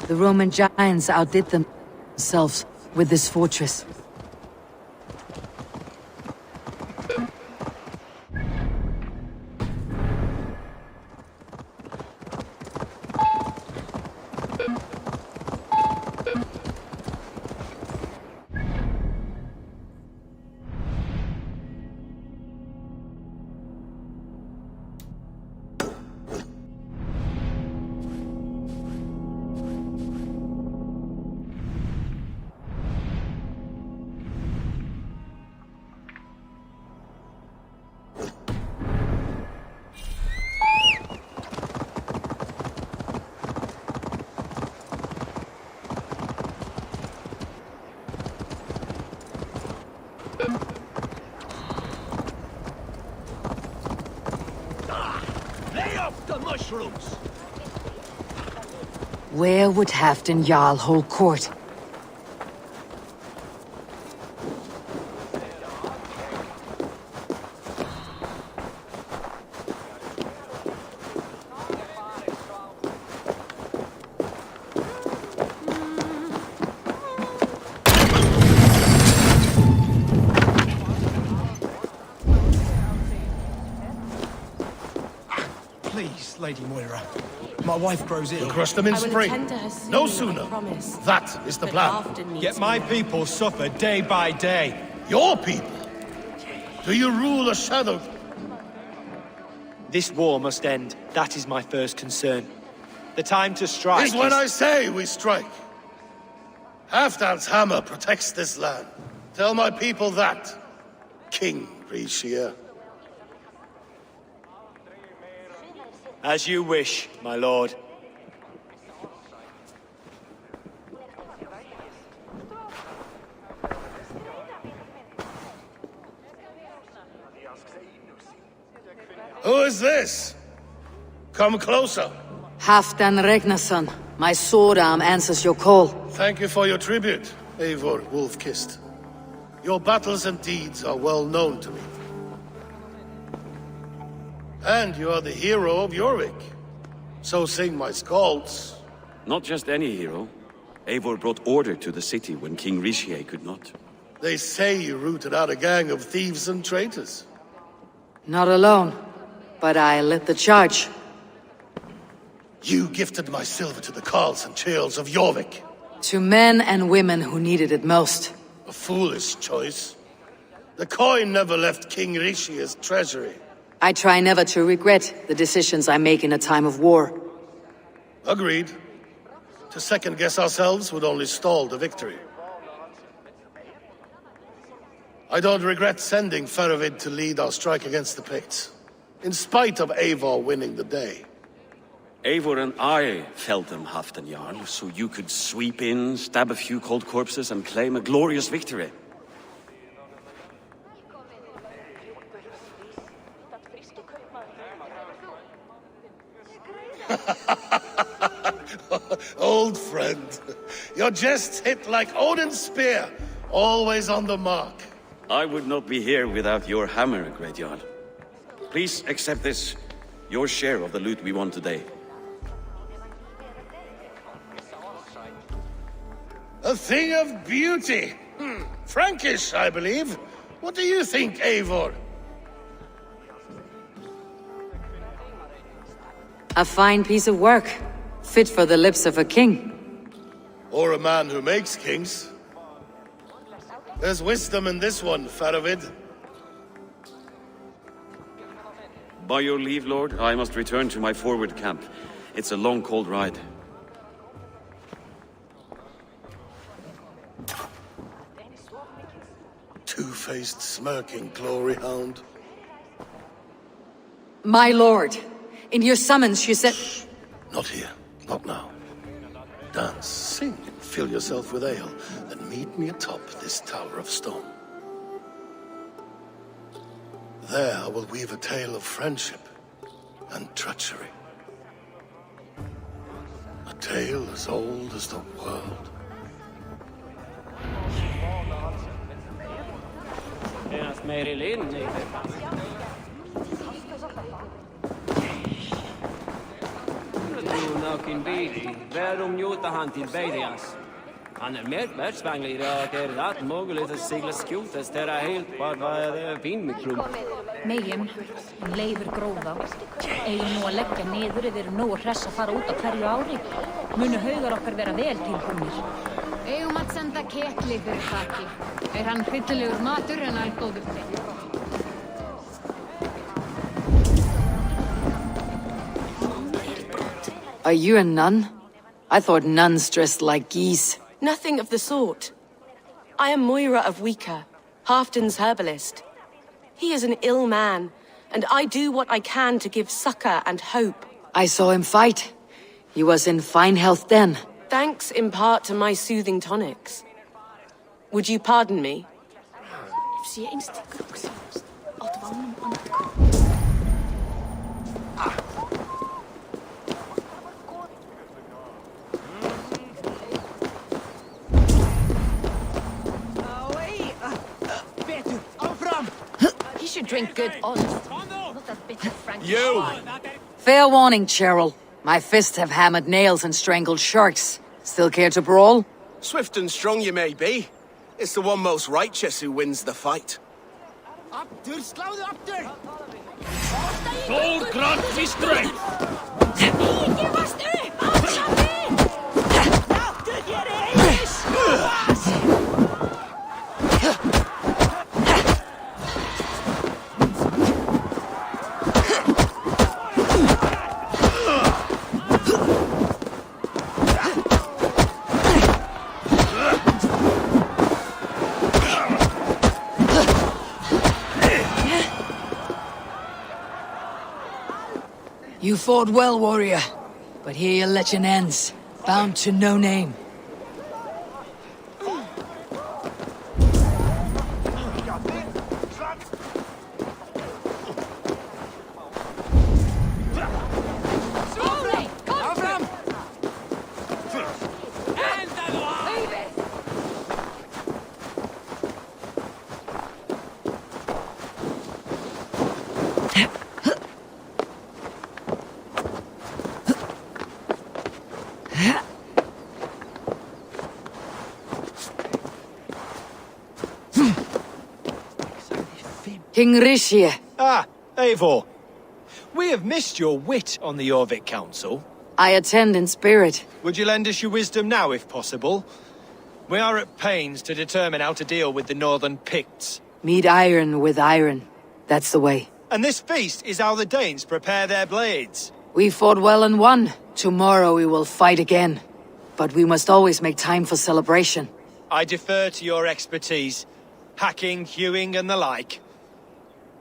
The Roman giants outdid themselves with this fortress. Lay off the mushrooms! Where would Halfdan Jarl hold court? Please, Lady Moira. My wife grows ill. We'll crush them in spring. No sooner. That is the plan. Yet my people suffer day by day. Your people? Do you rule a shadow? This war must end. That is my first concern. The time to strike Is when I say we strike. Halfdan's hammer protects this land. Tell my people that, King Rishia. As you wish, my lord. Who is this? Come closer. Halfdan Regnason, my sword arm answers your call. Thank you for your tribute, Eivor Wolf-Kissed. Your battles and deeds are well known to me. And you are the hero of Jorvik. So sing my skalds. Not just any hero. Eivor brought order to the city when King Rishie could not. They say you rooted out a gang of thieves and traitors. Not alone, but I led the charge. You gifted my silver to the carls and churls of Jorvik. To men and women who needed it most. A foolish choice. The coin never left King Rishie's treasury. I try never to regret the decisions I make in a time of war. Agreed. To second-guess ourselves would only stall the victory. I don't regret sending Faravid to lead our strike against the Picts, in spite of Eivor winning the day. Eivor and I felled them, Halfdan Jarl, so you could sweep in, stab a few cold corpses, and claim a glorious victory. Old friend, your jests hit like Odin's spear, always on the mark. I would not be here without your hammer, Great Jarl. Please accept this, your share of the loot we won today. A thing of beauty. Frankish, I believe. What do you think, Eivor? A fine piece of work, fit for the lips of a king. Or a man who makes kings. There's wisdom in this one, Faravid. By your leave, Lord, I must return to my forward camp. It's a long, cold ride. Two-faced, smirking glory hound. My lord, in your summons you said... Not here. Not now. Dance, sing, and fill yourself with ale, then meet me atop this tower of stone. There I will weave a tale of friendship and treachery. A tale as old as the world. Kin Beatty, verum njuta han till Beidias. Han mer världsvanglig att det rätt möjligt att segla skjutas där helt bara vad vindmiklum. Megin, leifur gróða. Eigum nú að leggja niður ef við erum nógu hress að fara út á hverju ári. Munu haugar okkar vera vel tilbúnir. Eigum að senda ketli fyrir þakki. Hann hryllilegur matur en góður drykkur. Are you a nun? I thought nuns dressed like geese. Nothing of the sort. I am Moira of Wika, Halfdan's herbalist. He is an ill man, and I do what I can to give succor and hope. I saw him fight. He was in fine health then. Thanks in part to my soothing tonics. Would you pardon me? He should drink good honest. Not that bitter Frank. You! Fair warning, Cheryl. My fists have hammered nails and strangled sharks. Still care to brawl? Swift and strong you may be. It's the one most righteous who wins the fight. Gold grant me strength! You fought well, warrior. But here your legend ends. Bound to no name. King Rishi. Ah, Eivor. We have missed your wit on the Jorvik Council. I attend in spirit. Would you lend us your wisdom now, if possible? We are at pains to determine how to deal with the Northern Picts. Meet iron with iron. That's the way. And this feast is how the Danes prepare their blades. We fought well and won. Tomorrow we will fight again. But we must always make time for celebration. I defer to your expertise. Hacking, hewing, and the like.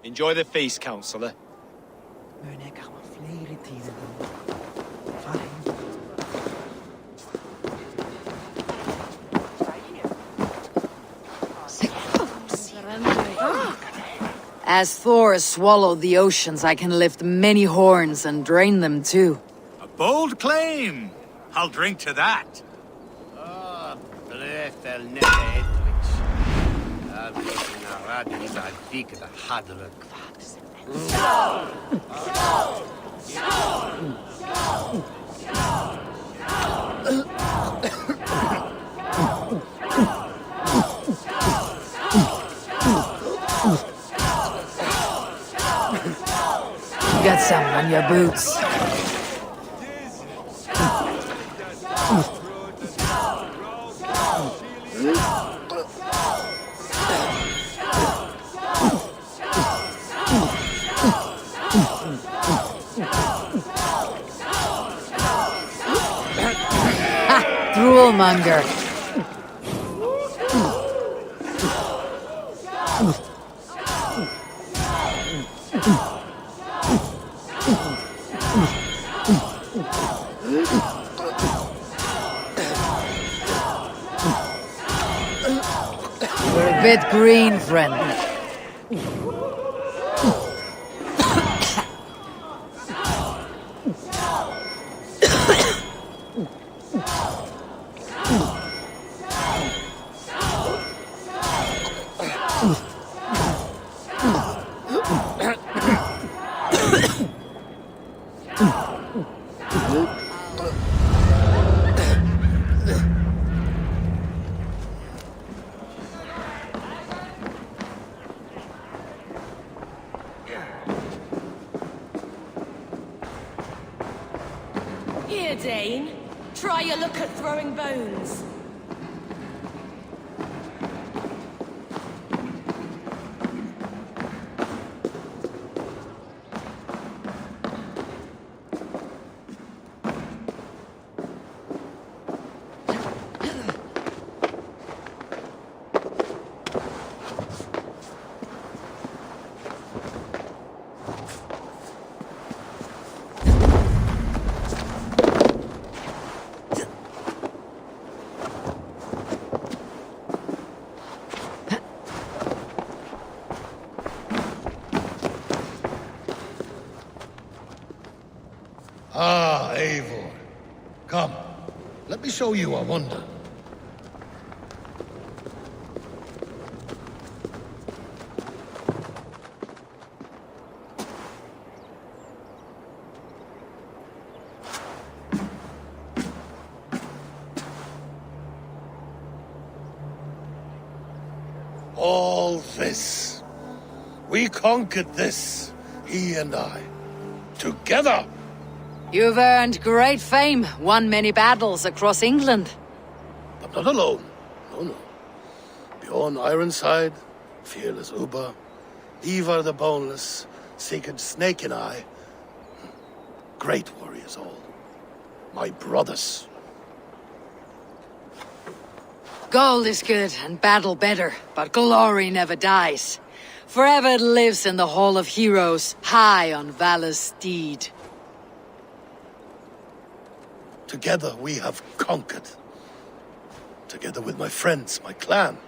Enjoy the feast, Councillor. As Thor swallowed the oceans, I can lift many horns and drain them too. A bold claim. I'll drink to that. You got some on your boots. Droolmonger. You're a bit green, friend. here, Dane. Try your luck at throwing bones. Ah, Eivor. Come, let me show you a wonder. All this. We conquered this, he and I. Together! You've earned great fame, won many battles across England. But not alone. No, no. Bjorn Ironside, fearless Uber, Ivar the Boneless, Sigurd Snake and I. Great warriors all. My brothers. Gold is good and battle better, but glory never dies. Forever it lives in the Hall of Heroes, high on Valor's steed. Together we have conquered. Together with my friends, my clan.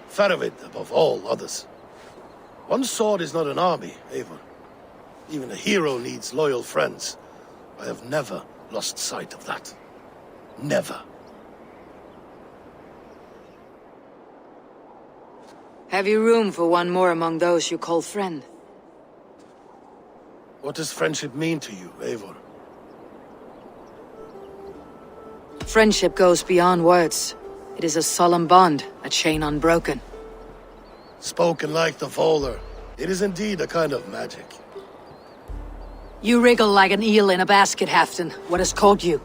Faravid above all others. One sword is not an army, Eivor. Even a hero needs loyal friends. I have never lost sight of that. Never. Have you room for one more among those you call friend? What does friendship mean to you, Eivor? Friendship goes beyond words. It is a solemn bond, a chain unbroken. Spoken like the Volar, it is indeed a kind of magic. You wriggle like an eel in a basket, Halfdan. What has caught you?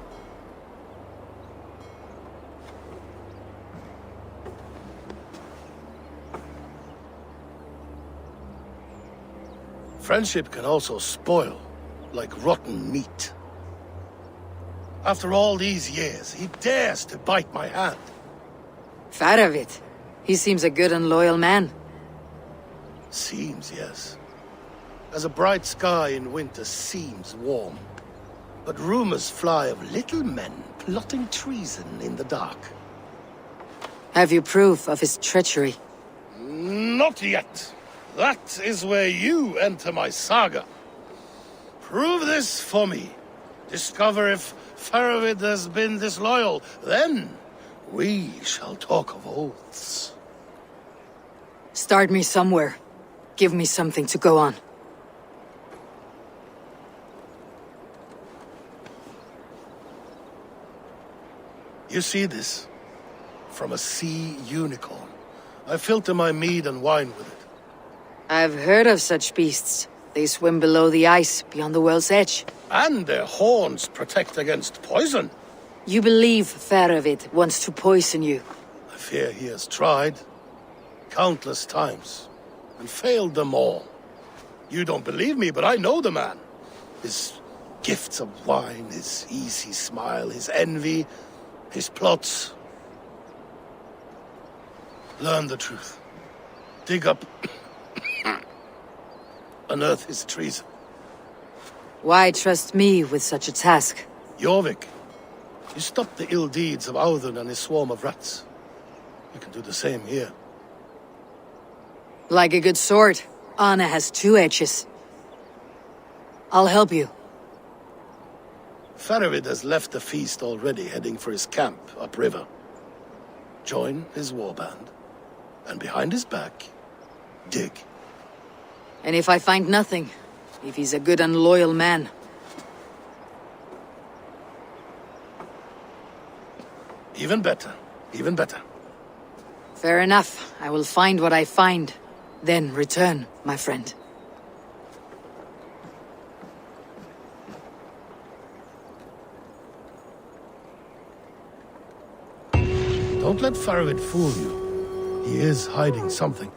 Friendship can also spoil, like rotten meat. After all these years, he dares to bite my hand. Faravid. He seems a good and loyal man. Seems, yes. As a bright sky in winter seems warm. But rumors fly of little men plotting treason in the dark. Have you proof of his treachery? Not yet. That is where you enter my saga. Prove this for me. Discover if Faravid has been disloyal. Then we shall talk of oaths. Start me somewhere. Give me something to go on. You see this? From a sea unicorn. I filter my mead and wine with it. I've heard of such beasts. They swim below the ice, beyond the world's edge. And their horns protect against poison. You believe Faravid wants to poison you? I fear he has tried. Countless times. And failed them all. You don't believe me, but I know the man. His gifts of wine, his easy smile, his envy, his plots. Learn the truth. Dig up... unearth his treason. Why trust me with such a task? Jorvik, you stopped the ill deeds of Audun and his swarm of rats. You can do the same here. Like a good sword, honor has two edges. I'll help you. Faravid has left the feast already, heading for his camp upriver. Join his warband, and behind his back, dig. And if I find nothing, if he's a good and loyal man? Even better, even better. Fair enough. I will find what I find. Then return, my friend. Don't let Faravid fool you. He is hiding something.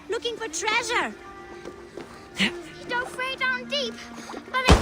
Looking for treasure. You dove way down deep, but I...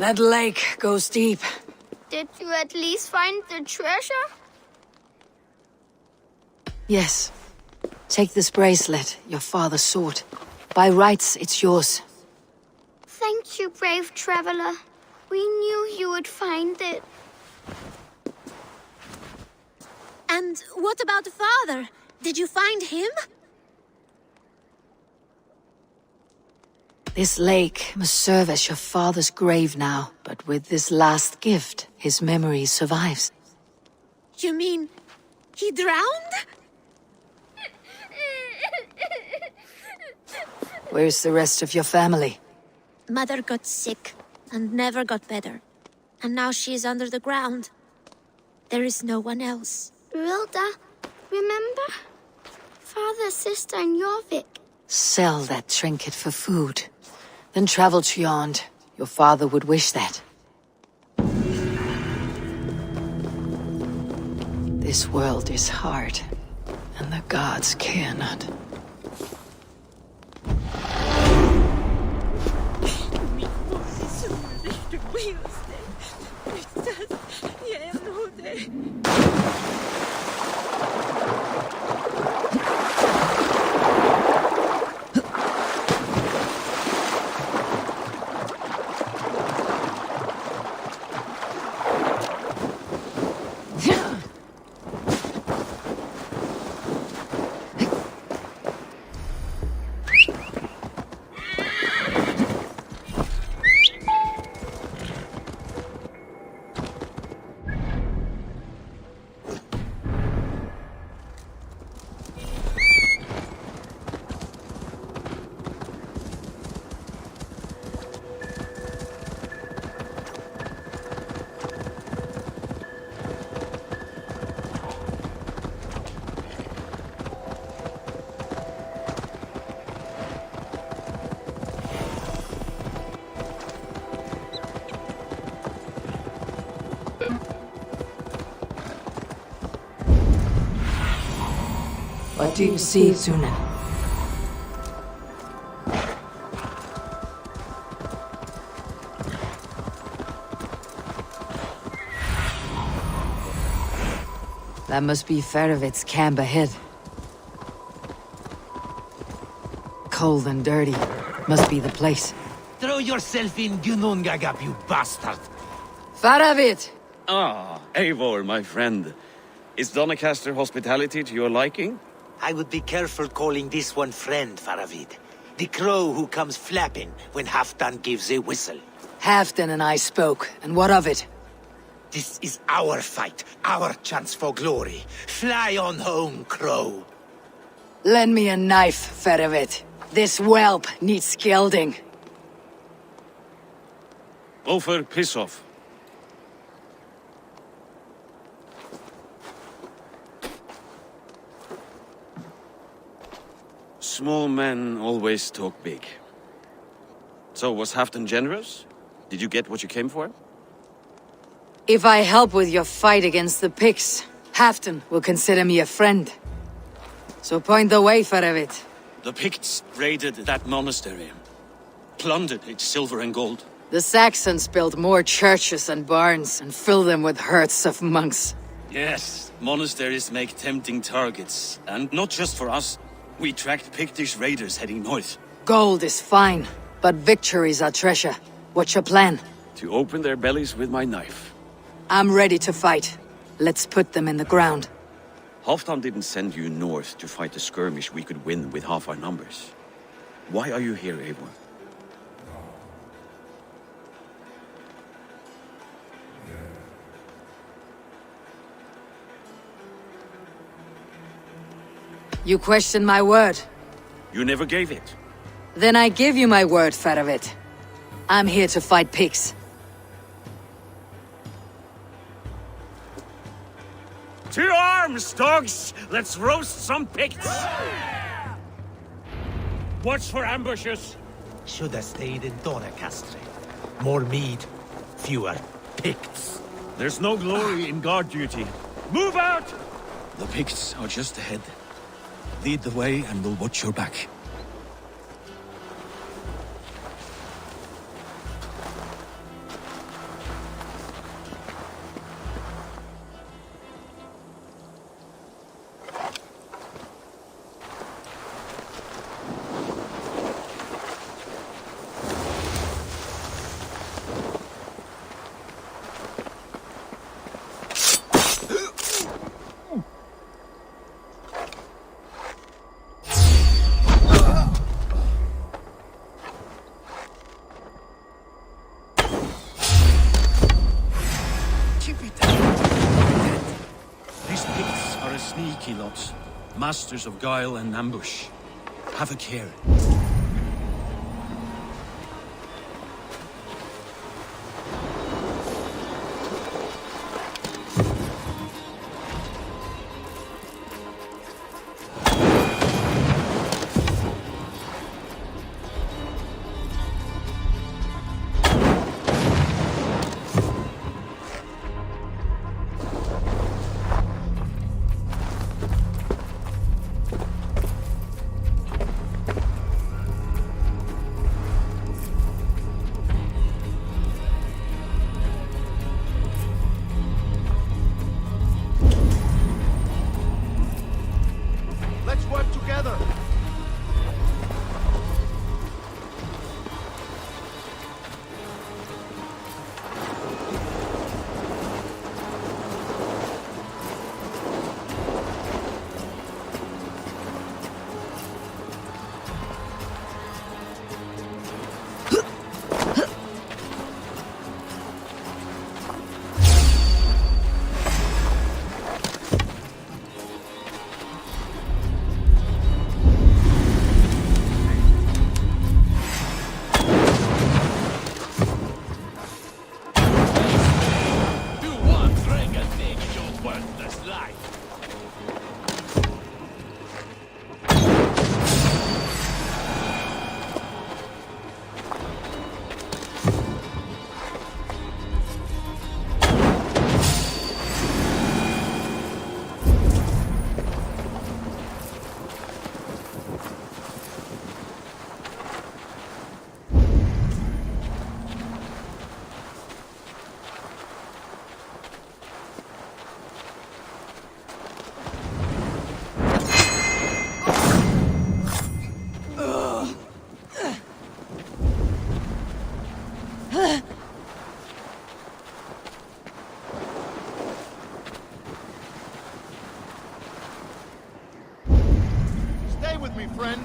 That lake goes deep. Did you at least find the treasure? Yes. Take this bracelet, your father sought. By rights, it's yours. Thank you, brave traveler. We knew you would find it. And what about father? Did you find him? This lake must serve as your father's grave now, but with this last gift, his memory survives. You mean he drowned? Where's the rest of your family? Mother got sick and never got better. And now she is under the ground. There is no one else. Rilda, remember? Father, sister, and Jorvik. Sell that trinket for food. Then travel to Yond. Your father would wish that. This world is hard, and the gods care not. What do you see, Sunan? That must be Farovit's camp ahead. Cold and dirty. Must be the place. Throw yourself in Gunungagap, you bastard! Farovit! Ah, Eivor, my friend. Is Doncaster hospitality to your liking? I would be careful calling this one friend, Faravid. The crow who comes flapping when Halfdan gives a whistle. Halfdan and I spoke, and what of it? This is our fight, our chance for glory. Fly on home, crow. Lend me a knife, Farovit. This whelp needs scalding. Over, piss off. Small men always talk big. So, was Halfdan generous? Did you get what you came for? If I help with your fight against the Picts, Halfdan will consider me a friend. So point the way, Farovit. The Picts raided that monastery. Plundered its silver and gold. The Saxons built more churches and barns and filled them with herds of monks. Yes, monasteries make tempting targets. And not just for us. We tracked Pictish raiders heading north. Gold is fine, but victories are treasure. What's your plan? To open their bellies with my knife. I'm ready to fight. Let's put them in the ground. Halfdan didn't send you north to fight a skirmish we could win with half our numbers. Why are you here, Eivor? You question my word. You never gave it. Then I give you my word, Farovit. I'm here to fight pigs. To arms, dogs! Let's roast some Picts! Watch for ambushes! Should have stayed in Doncaster. More mead, fewer Picts. There's no glory in guard duty. Move out! The Picts are just ahead. Lead the way and we'll watch your back. masters of guile and ambush. Have a care. Let's work together. Stay with me, friend.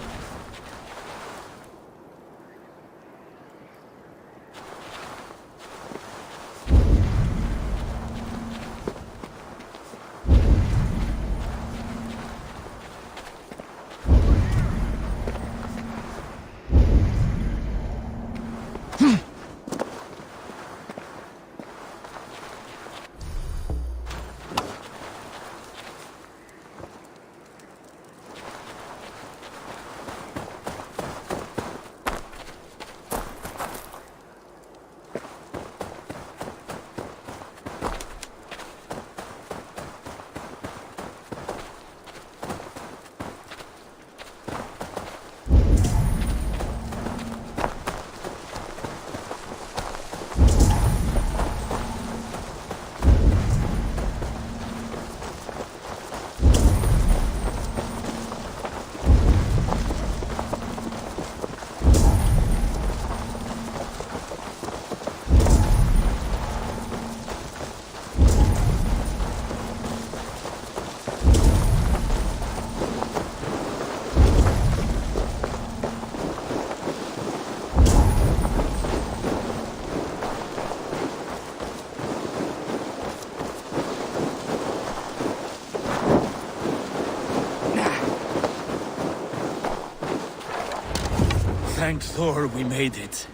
Thank Thor we made it.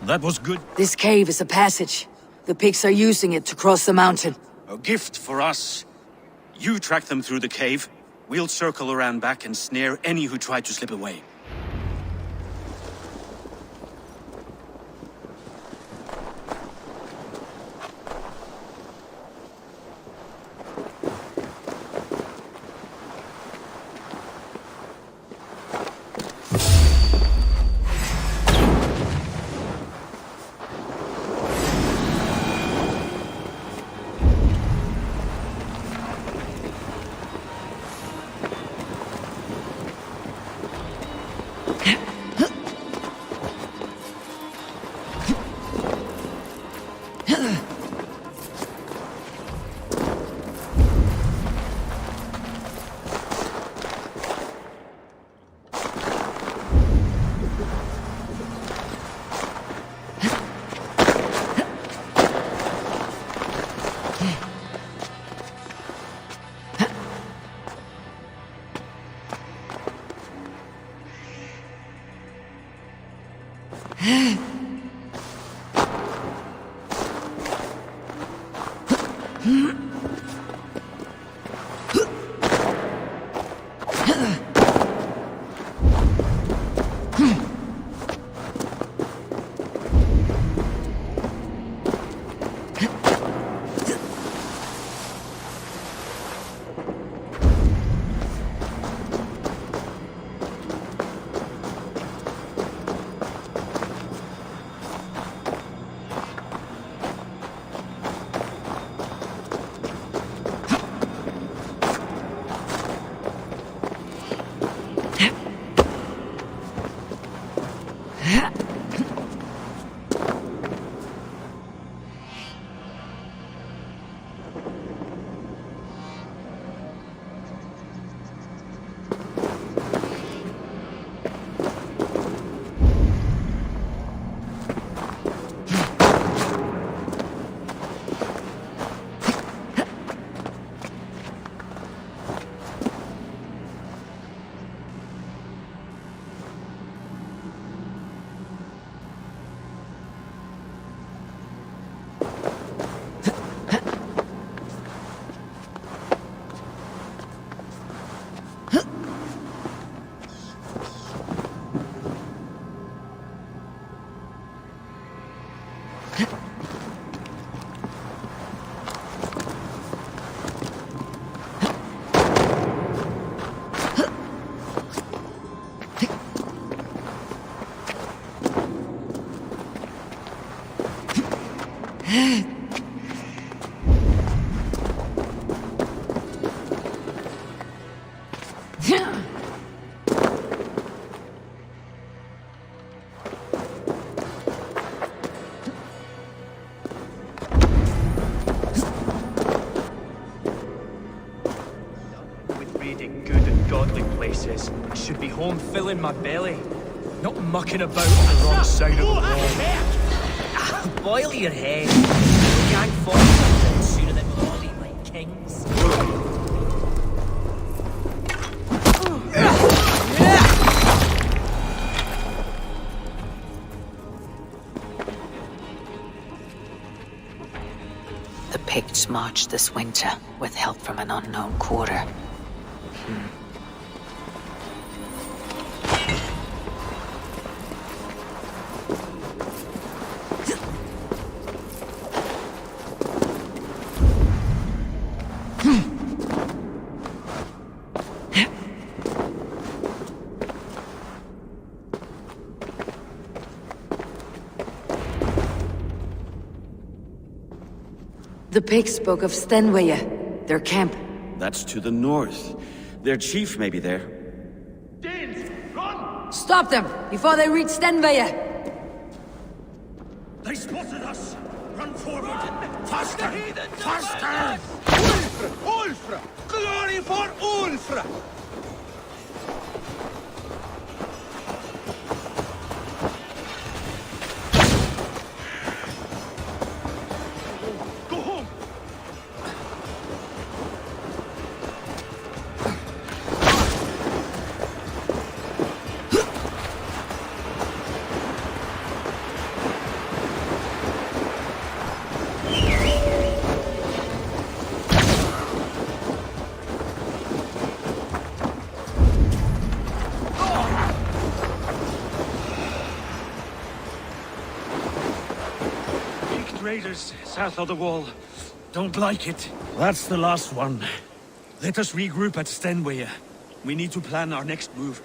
That was good. This cave is a passage. The pigs are using it to cross the mountain. A gift for us. You track them through the cave. We'll circle around back and snare any who try to slip away. It should be home filling my belly, not mucking about on the wrong side of the wall. Boil your head. The gang fought sooner than we'll eat like kings. The Picts marched this winter with help from an unknown quarter. The Picts spoke of Stenweye, their camp. That's to the north. Their chief may be there. Stop them, before they reach Stenweye! They spotted us! Run forward! Faster! Faster! Ulfra! Glory for Ulfra! Raiders south of the wall. Don't like it. That's the last one. Let us regroup at Stenweye. We need to plan our next move.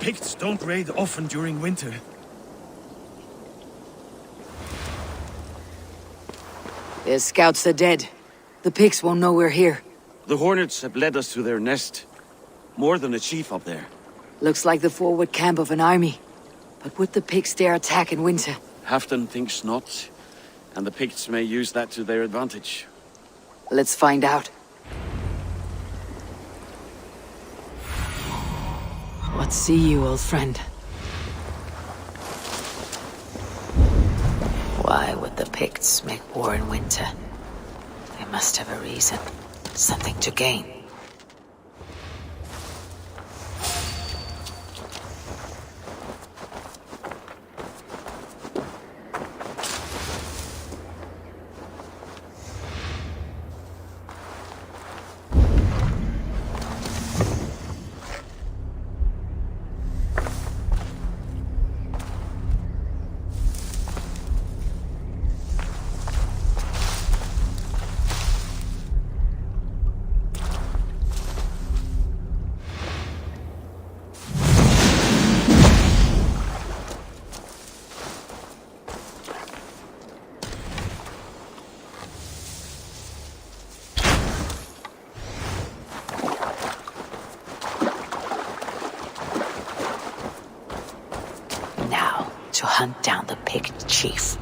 Picts don't raid often during winter. Their scouts are dead. The Picts won't know we're here. The Hornets have led us to their nest. More than a chief up there. Looks like the forward camp of an army. But would the Picts dare attack in winter? Halfdan thinks not, and the Picts may use that to their advantage. Let's find out. What see you, old friend? Why would the Picts make war in winter? They must have a reason. Something to gain. To hunt down the Pict chief.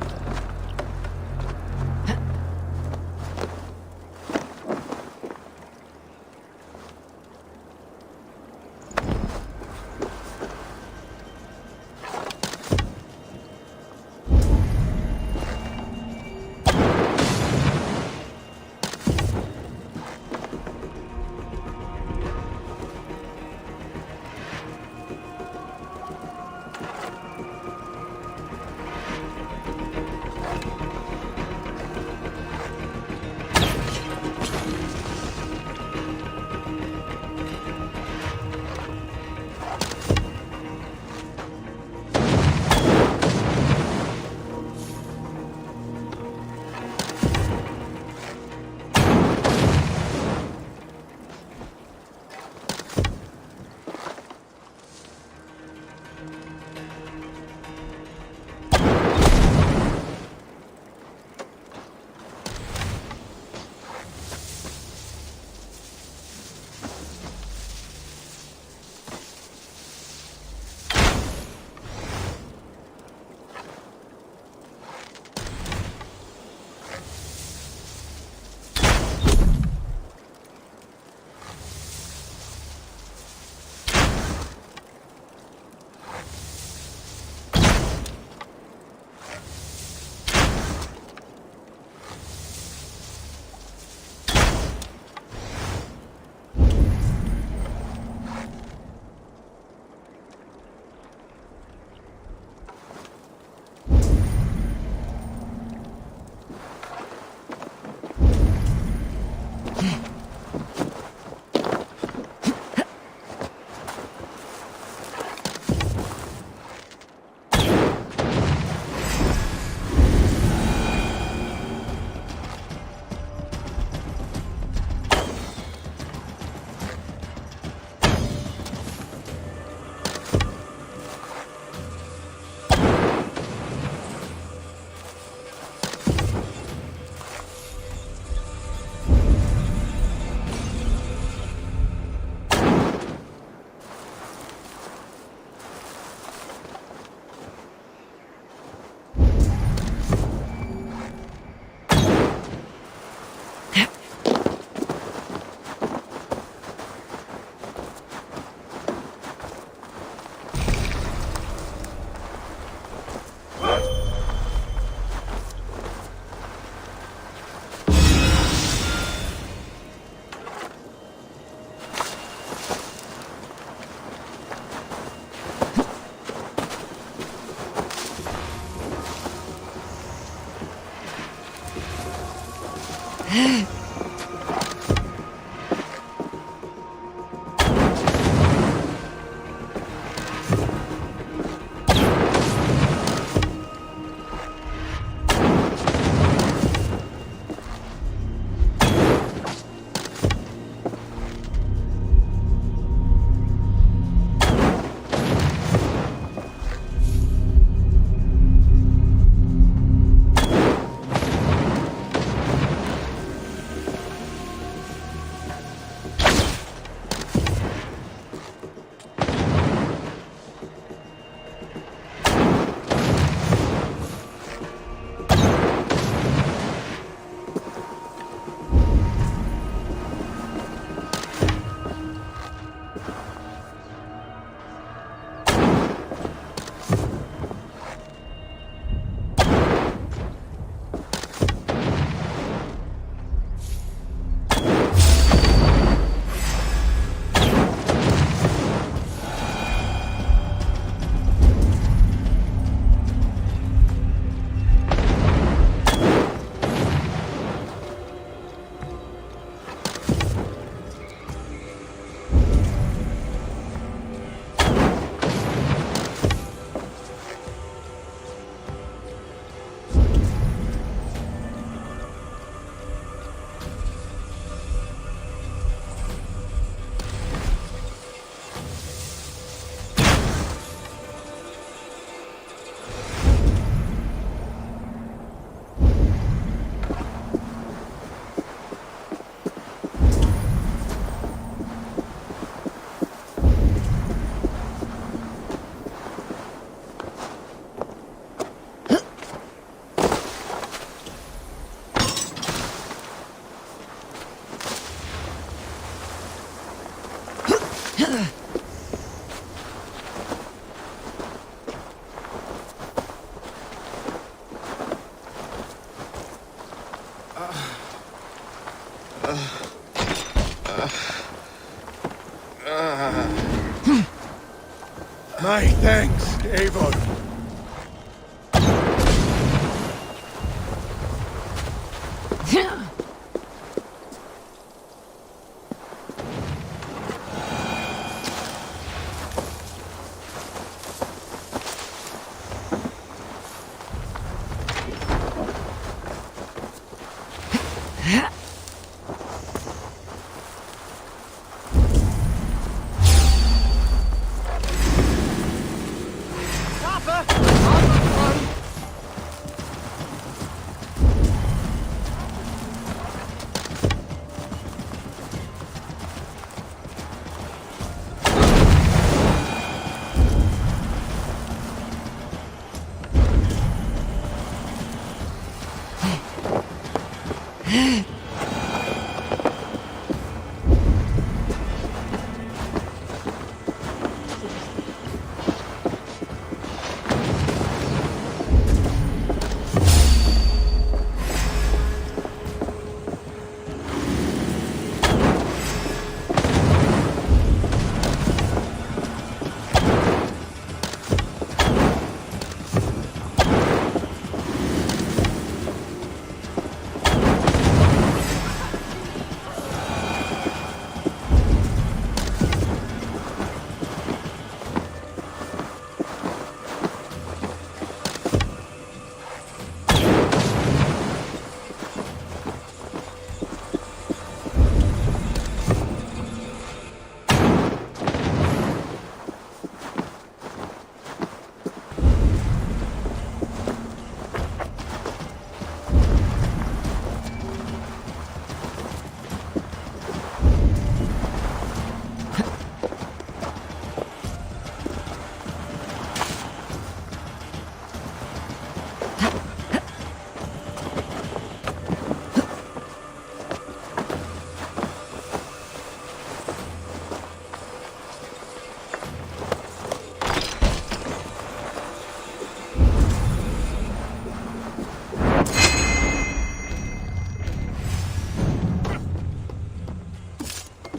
My thanks, Eivor.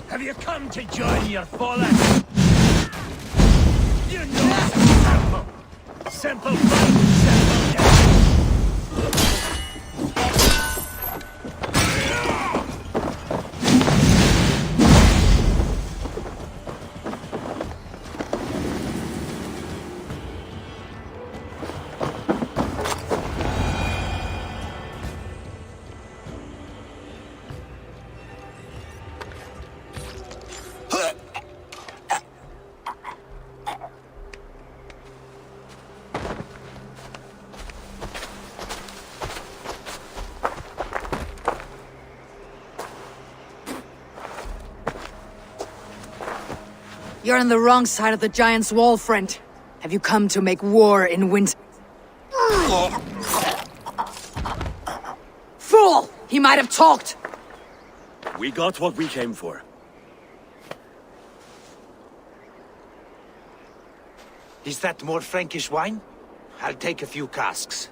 Have you come to join your fallen? You know it's simple. Simple fight, simple death. You're on the wrong side of the Giant's wall, friend. Have you come to make war in winter? Fool! He might have talked! We got what we came for. Is that more Frankish wine? I'll take a few casks.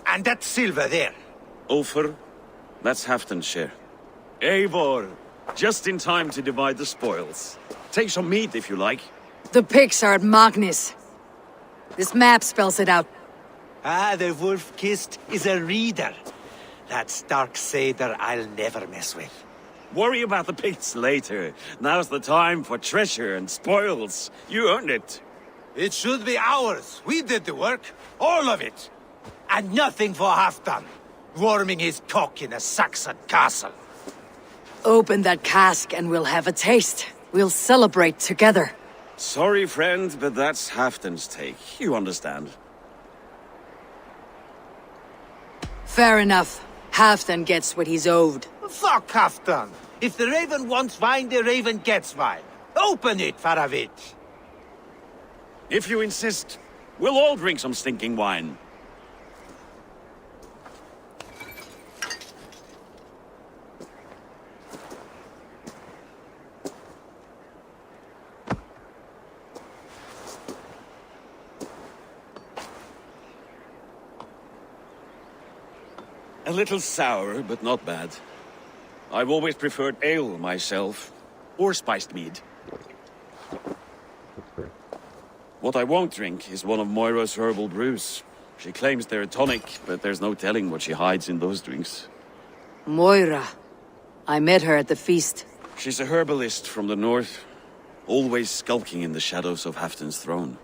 And that silver there. Ulfr, that's Halfdan's share. Eivor, just in time to divide the spoils. Take some meat if you like. The pigs are at Magnus. This map spells it out. Ah, the wolf-kissed is a reader. That stark satyr I'll never mess with. Worry about the pigs later. Now's the time for treasure and spoils. You earned it. It should be ours. We did the work. All of it. And nothing for Halfdan. Warming his cock in a Saxon castle. Open that cask and we'll have a taste. We'll celebrate together. Sorry, friend, but that's Halfdan's take. You understand. Fair enough. Halfdan gets what he's owed. Fuck Halfdan. If the Raven wants wine, the Raven gets wine. Open it, Faravid. If you insist, we'll all drink some stinking wine. A little sour, but not bad. I've always preferred ale myself, or spiced mead. What I won't drink is one of Moira's herbal brews. She claims they're a tonic, but there's no telling what she hides in those drinks. Moira. I met her at the feast. She's a herbalist from the north, always skulking in the shadows of Halfdan's throne.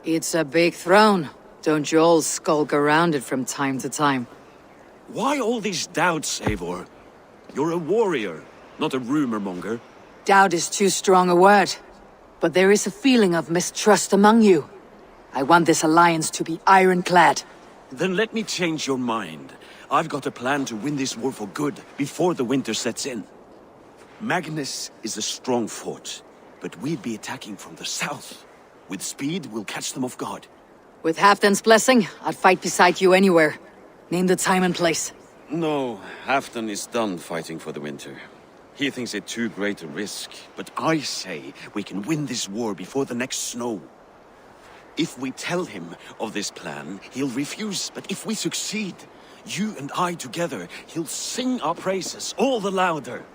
It's a big throne. Don't you all skulk around it from time to time? Why all these doubts, Eivor? You're a warrior, not a rumor monger. Doubt is too strong a word. But there is a feeling of mistrust among you. I want this alliance to be ironclad. Then let me change your mind. I've got a plan to win this war for good, before the winter sets in. Magnus is a strong fort, but we'd be attacking from the south. With speed, we'll catch them off guard. With Halfdan's blessing, I'd fight beside you anywhere. Name the time and place. No, Halfdan is done fighting for the winter. He thinks it too great a risk, but I say we can win this war before the next snow. If we tell him of this plan, he'll refuse, but if we succeed, you and I together, he'll sing our praises all the louder.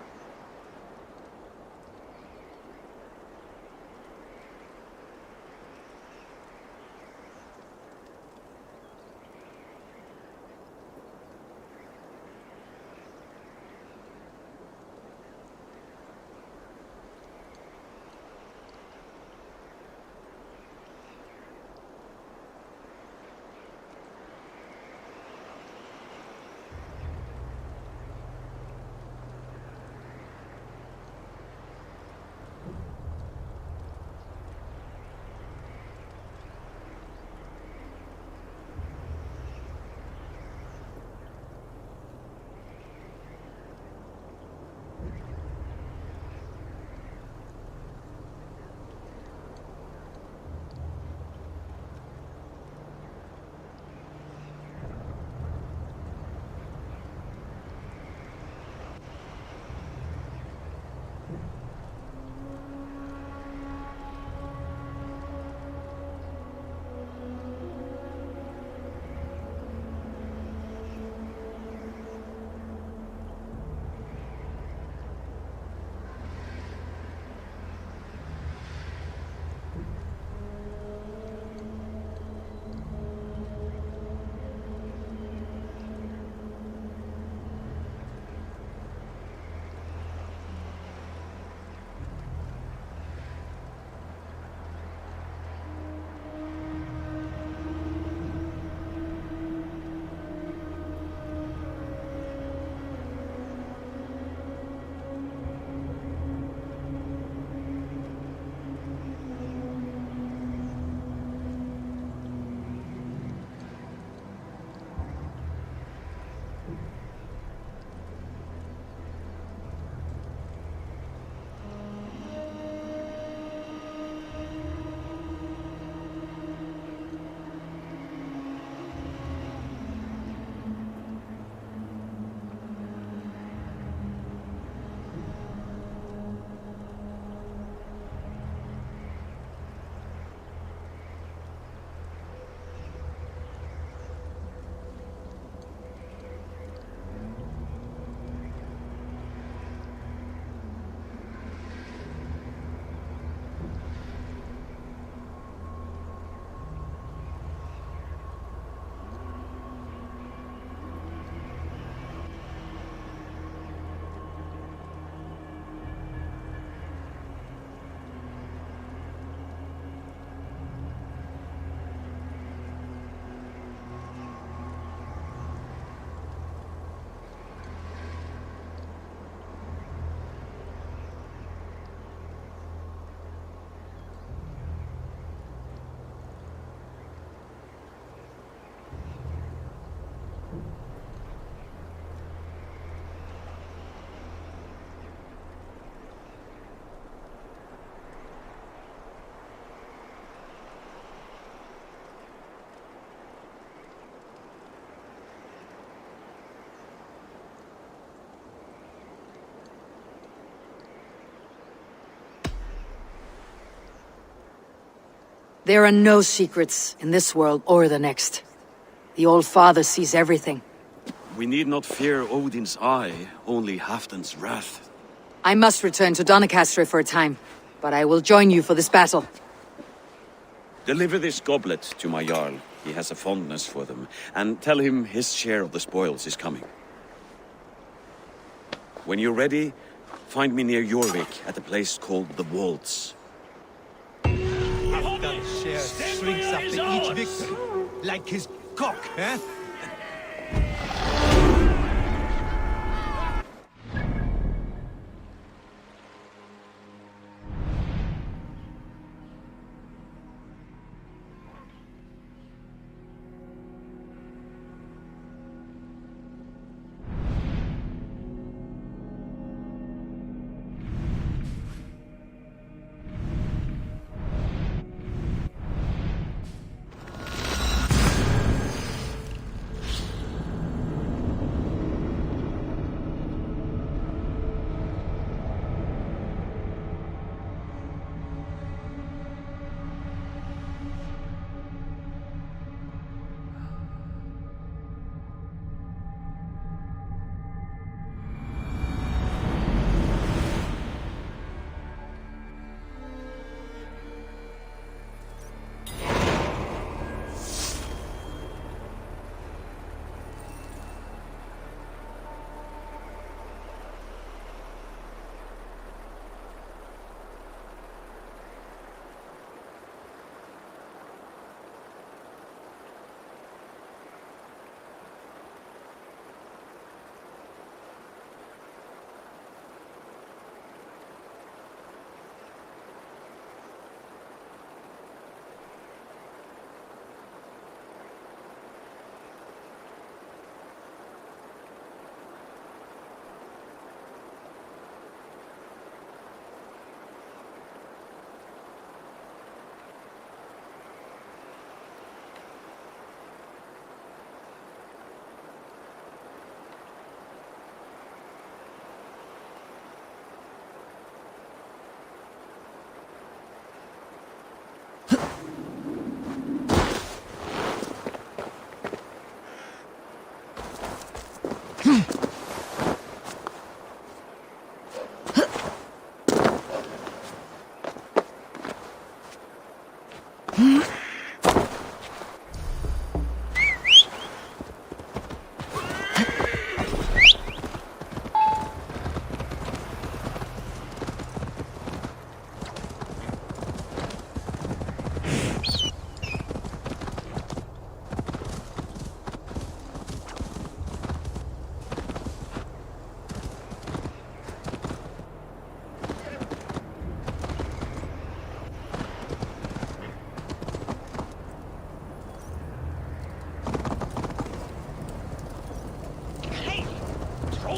There are no secrets in this world or the next. The Old Father sees everything. We need not fear Odin's eye, only Halfdan's wrath. I must return to Doncaster for a time, but I will join you for this battle. Deliver this goblet to my Jarl. He has a fondness for them. And tell him his share of the spoils is coming. When you're ready, find me near Jorvik at a place called the Waltz. Halfdan's share shrinks after each victory. Like his cock, eh?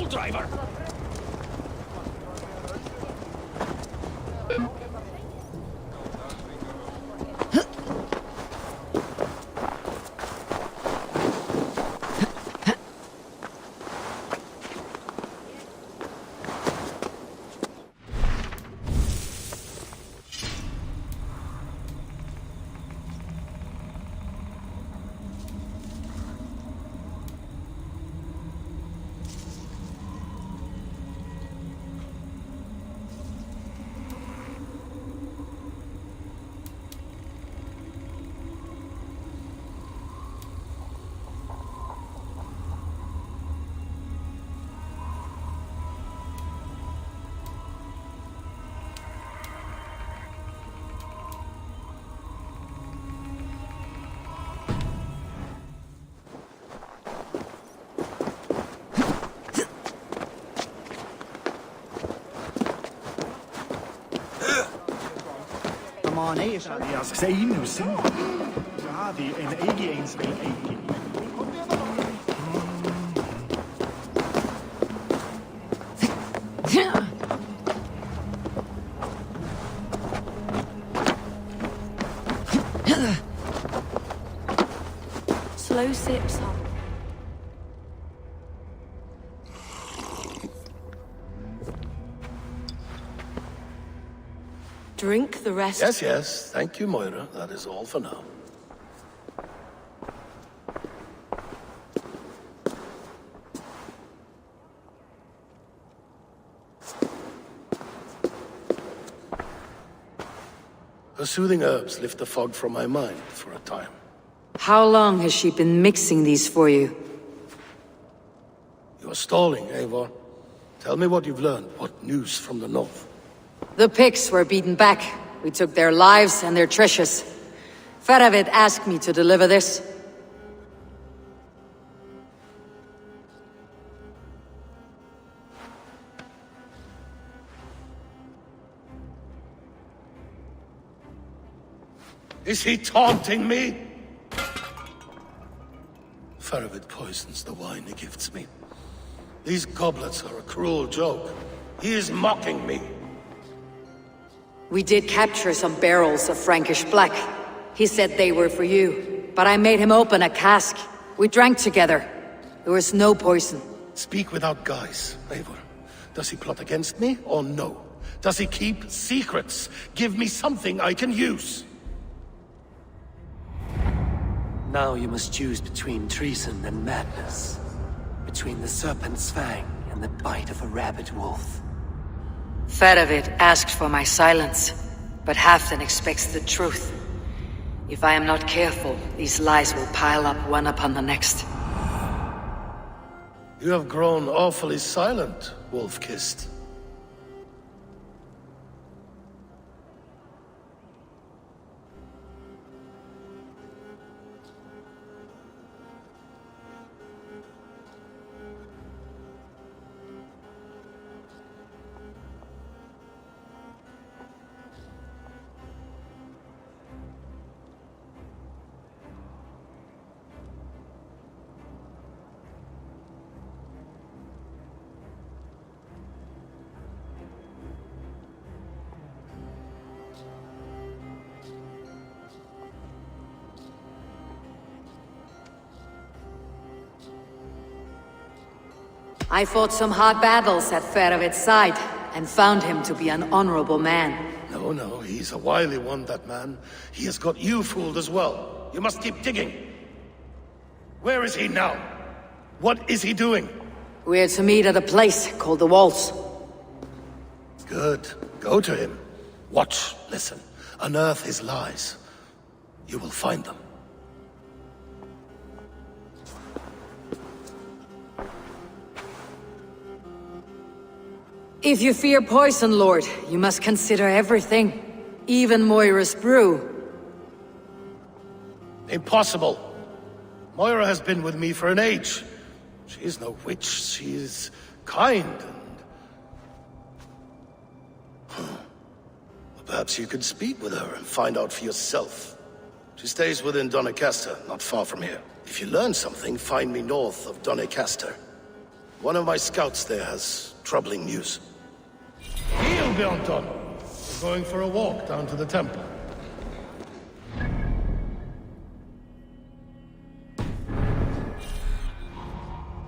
Driver! Jeg skal endnu se. Så har vi en aliens med alien. Slow sips, hon. Drink the rest. Yes, yes. Thank you, Moira. That is all for now. Her soothing herbs lift the fog from my mind for a time. How long has she been mixing these for you? You are stalling, Eivor. Tell me what you've learned. What news from the north? The Picts were beaten back. We took their lives and their treasures. Faravid asked me to deliver this. Is he taunting me? Faravid poisons the wine he gifts me. These goblets are a cruel joke. He is mocking me. We did capture some barrels of Frankish black. He said they were for you, but I made him open a cask. We drank together. There was no poison. Speak without guise, Eivor. Does he plot against me or no? Does he keep secrets? Give me something I can use. Now you must choose between treason and madness. Between the serpent's fang and the bite of a rabid wolf. Faravid asked for my silence, but Halfdan expects the truth. If I am not careful, these lies will pile up one upon the next. You have grown awfully silent, wolf-kissed. I fought some hard battles at Faravid's side, and found him to be an honorable man. No, he's a wily one, that man. He has got you fooled as well. You must keep digging. Where is he now? What is he doing? We're to meet at a place called the Walls. Good. Go to him. Watch, listen. Unearth his lies. You will find them. If you fear poison, Lord, you must consider everything. Even Moira's brew. Impossible. Moira has been with me for an age. She is no witch. She is kind and... Perhaps you could speak with her and find out for yourself. She stays within Doncaster, not far from here. If you learn something, find me north of Doncaster. One of my scouts there has troubling news. He'll be on top. We're going for a walk down to the temple.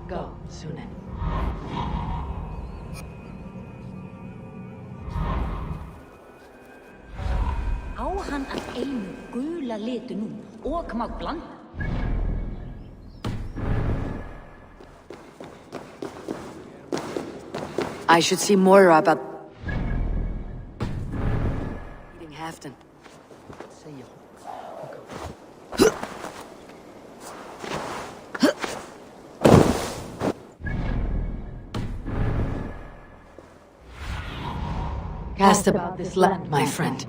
Go, Sunan. Á hann að einu gula litunum og má blanda. I should see Moira about... meeting Halfdan. Cast about this land, my friend.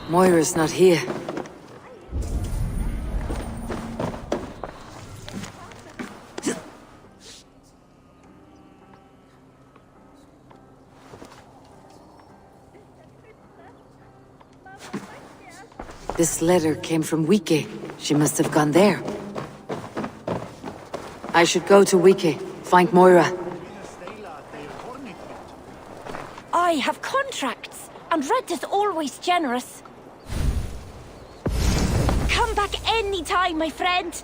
Moira's not here. This letter came from Wike. She must have gone there. I should go to Wiki, find Moira. I have contracts, and Red is always generous. Come back any time, my friend.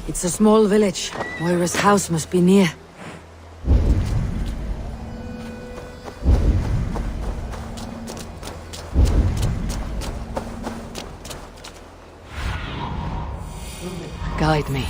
It's a small village. Moira's house must be near. Guide me.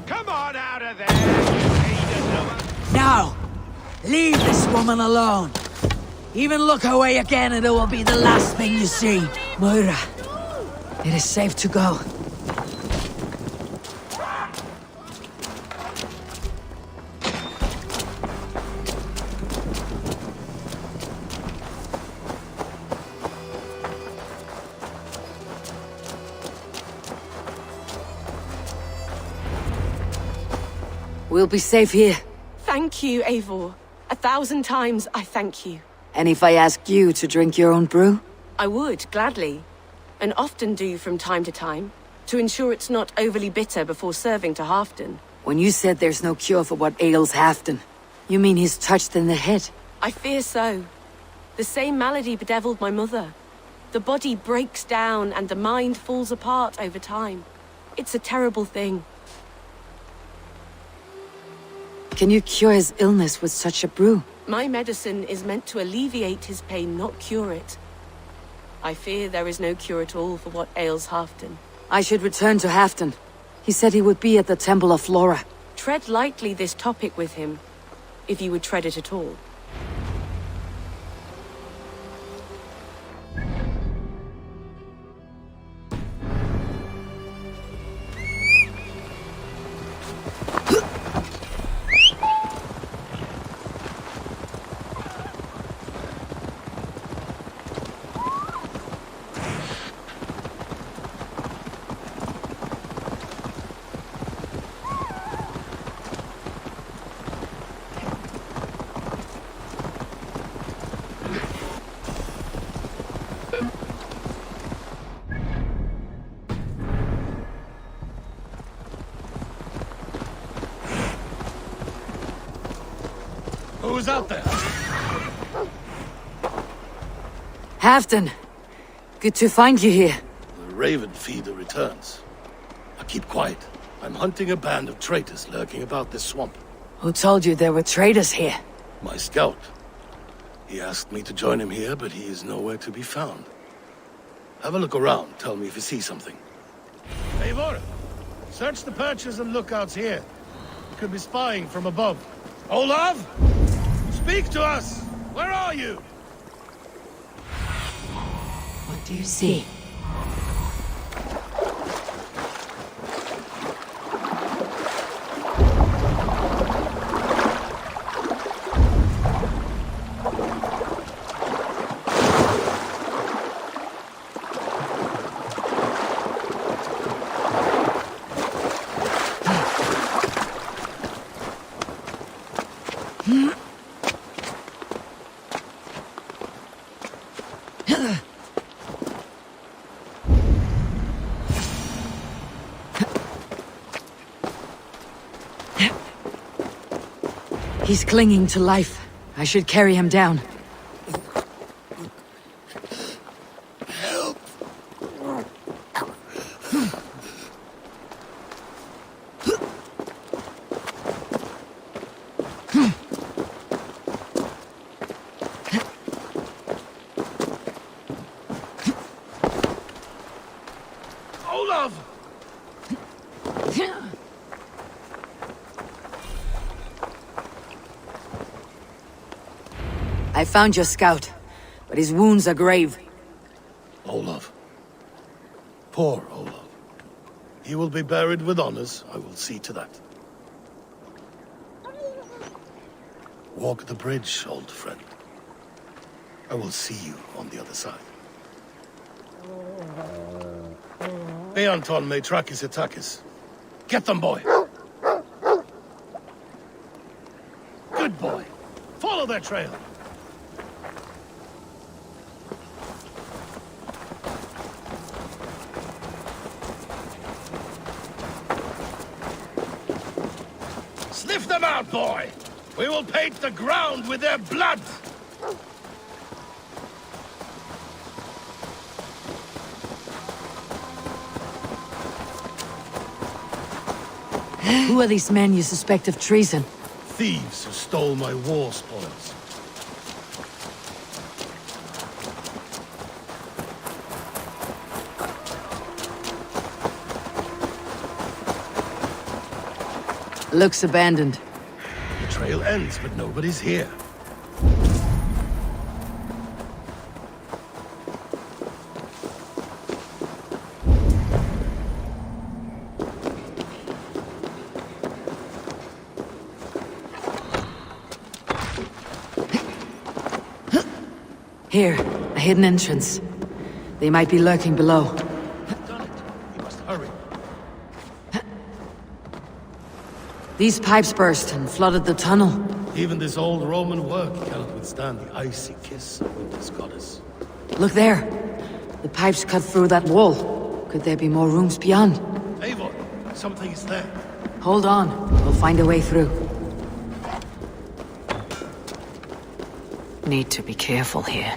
Come on out of there, you heathen lover! No! Leave this woman alone! Even look away again and it will be the last thing you see. Moira, it is safe to go. We'll be safe here. Thank you, Eivor. 1,000 times I thank you. And if I ask you to drink your own brew? I would, gladly. And often do from time to time, to ensure it's not overly bitter before serving to Halfdan. When you said there's no cure for what ails Halfdan, you mean he's touched in the head? I fear so. The same malady bedeviled my mother. The body breaks down and the mind falls apart over time. It's a terrible thing. Can you cure his illness with such a brew? My medicine is meant to alleviate his pain, not cure it. I fear there is no cure at all for what ails Halfdan. I should return to Halfdan. He said he would be at the Temple of Flora. Tread lightly this topic with him, if you would tread it at all. who's out there. Halfdan, good to find you here. The Raven feeder returns. Now keep quiet. I'm hunting a band of traitors lurking about this swamp. Who told you there were traitors here? My scout. He asked me to join him here, but he is nowhere to be found. Have a look around. Tell me if you see something. Eivor, search the perches and lookouts here. You could be spying from above. Olav? Speak to us! Where are you? What do you see? He's clinging to life. I should carry him down. Help! Olav! I found your scout, but his wounds are grave. Olav. Poor Olav. He will be buried with honors. I will see to that. Walk the bridge, old friend. I will see you on the other side. Beanton may track his attackers. Get them, boy! Good boy. Follow their trail. Sniff them out, boy! We will paint the ground with their blood! Who are these men you suspect of treason? Thieves who stole my war spoils. Looks abandoned. The trail ends, but nobody's here. Here, a hidden entrance. They might be lurking below. Done it. We must hurry. These pipes burst and flooded the tunnel. Even this old Roman work cannot withstand the icy kiss of winter's goddess. Look there. The pipes cut through that wall. Could there be more rooms beyond? Eivor, something is there. Hold on. We'll find a way through. Need to be careful here.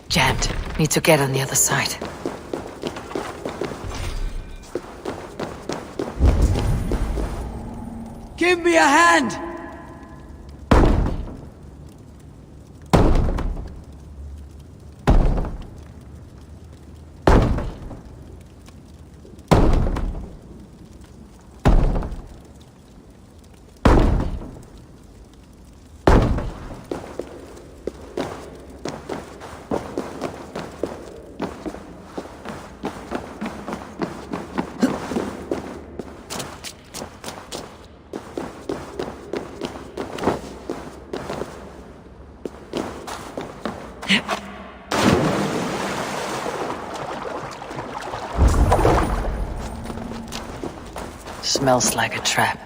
Jammed. Need to get on the other side. Give me a hand! Smells like a trap.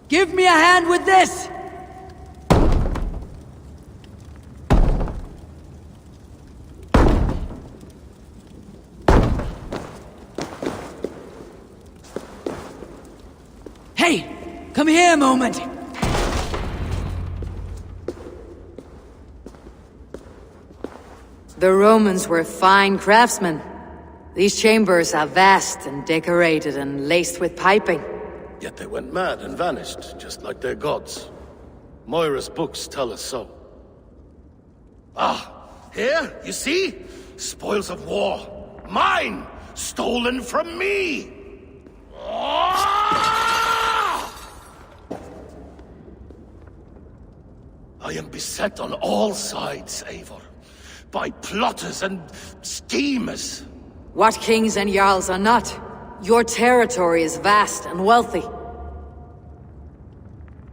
Give me a hand with this! Hey! Come here a moment! The Romans were fine craftsmen. These chambers are vast and decorated and laced with piping. Yet they went mad and vanished, just like their gods. Moira's books tell us so. Ah, here, you see? Spoils of war. Mine! Stolen from me! Ah! I am beset on all sides, Eivor. By plotters and schemers. What kings and jarls are not? Your territory is vast and wealthy.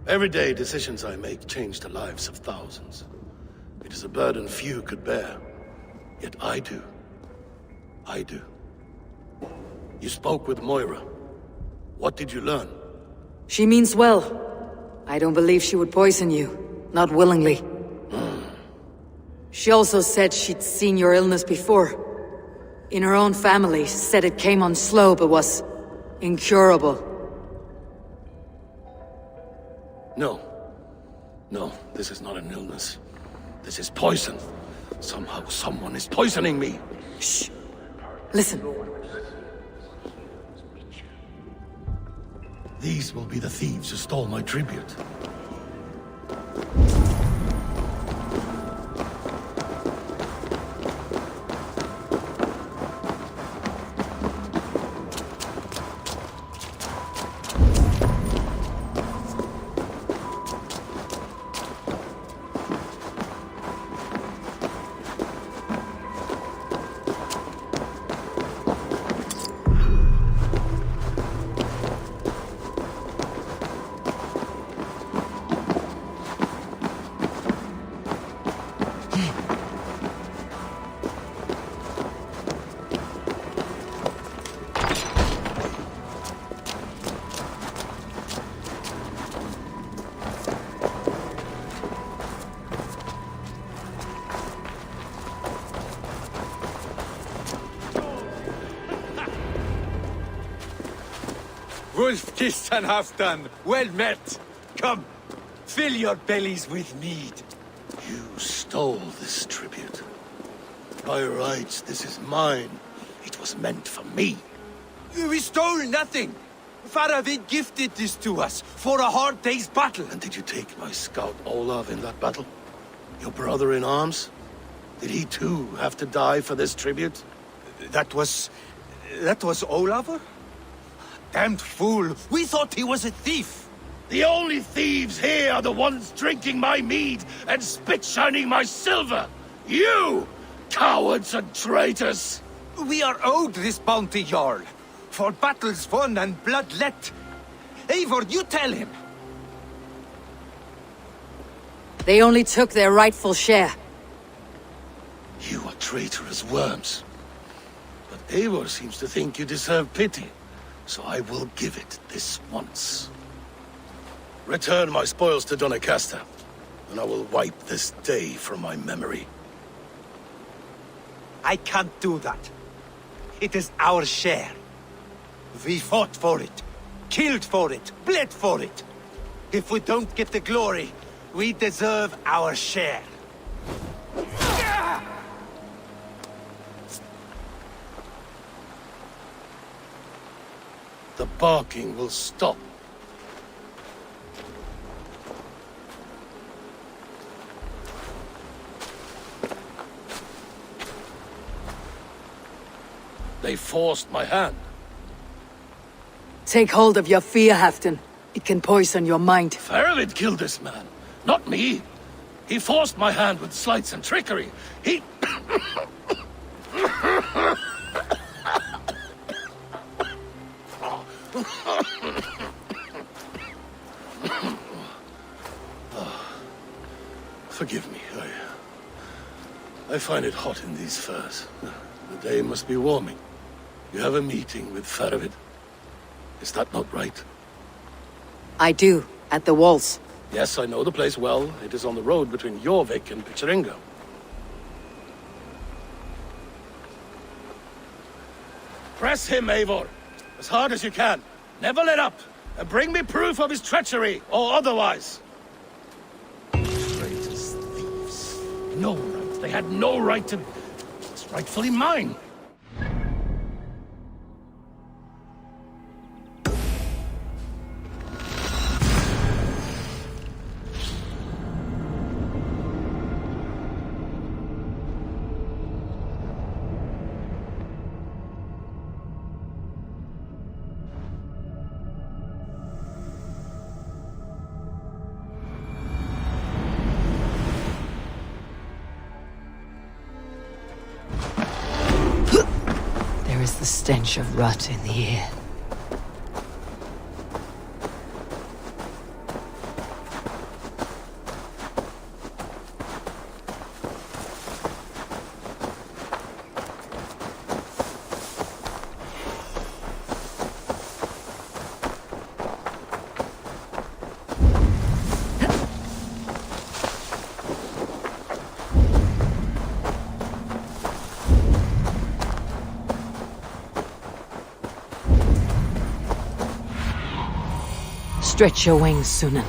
Everyday decisions I make change the lives of thousands. It is a burden few could bear. Yet I do. I do. You spoke with Moira. What did you learn? She means well. I don't believe she would poison you. Not willingly. She also said she'd seen your illness before. In her own family, said it came on slow but was incurable. No. No, this is not an illness. This is poison. Somehow someone is poisoning me. Shh. Listen. These will be the thieves who stole my tribute. Wolf-kissed and Halfdan, well met. Come, fill your bellies with mead. You stole this tribute. By rights, this is mine. It was meant for me. We stole nothing. Faravid gifted this to us for a hard day's battle. And did you take my scout Olav in that battle? Your brother in arms? Did he too have to die for this tribute? That was Olav? Damned fool! We thought he was a thief! The only thieves here are the ones drinking my mead and spit-shining my silver! You! Cowards and traitors! We are owed this bounty, Jarl. For battles won and blood let. Eivor, you tell him! They only took their rightful share. You are traitorous worms. But Eivor seems to think you deserve pity. So I will give it this once. Return my spoils to Doncaster, and I will wipe this day from my memory. I can't do that. It is our share. We fought for it, killed for it, bled for it. If we don't get the glory, we deserve our share. The barking will stop. They forced my hand. Take hold of your fear, Halfdan. It can poison your mind. Faravid killed this man, not me. He forced my hand with sleights and trickery. He... Forgive me. I find it hot in these furs. The day must be warming. You have a meeting with Faravid. Is that not right? I do. At the walls. Yes, I know the place well. It is on the road between Jorvik and Picheringa. Press him, Eivor. As hard as you can. Never let up. And bring me proof of his treachery, or otherwise. Traitors, thieves. No right. They had no right to... It's rightfully mine. There is the stench of rot in the air. Stretch your wings, Sunan.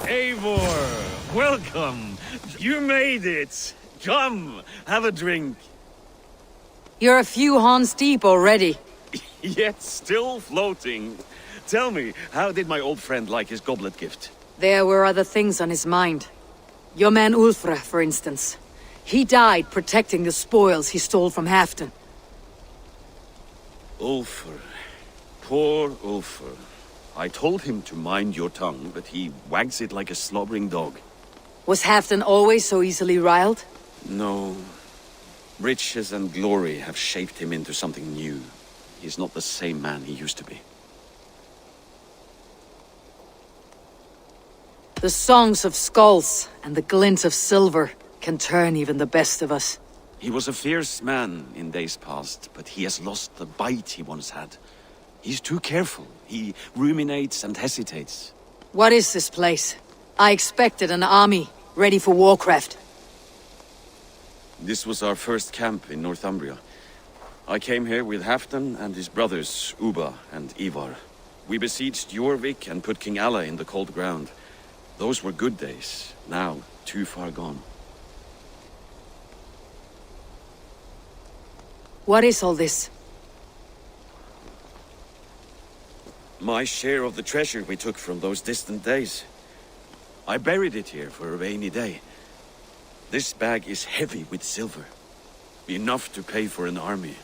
Eivor, welcome. You made it. Come, have a drink. You're a few horns deep already. Yet still floating. Tell me, how did my old friend like his goblet gift? There were other things on his mind. Your man Ulfra, for instance. He died protecting the spoils he stole from Halfdan. Ulfr. Poor Ulfr. I told him to mind your tongue, but he wags it like a slobbering dog. Was Halfdan always so easily riled? No. Riches and glory have shaped him into something new. He's not the same man he used to be. The songs of skulls and the glint of silver can turn even the best of us. He was a fierce man in days past, but he has lost the bite he once had. He's too careful. He ruminates and hesitates. What is this place? I expected an army, ready for warcraft. This was our first camp in Northumbria. I came here with Halfdan and his brothers, Ubba and Ivar. We besieged Jorvik and put King Alla in the cold ground. Those were good days, now too far gone. What is all this? My share of the treasure we took from those distant days. I buried it here for a rainy day. This bag is heavy with silver. Enough to pay for an army.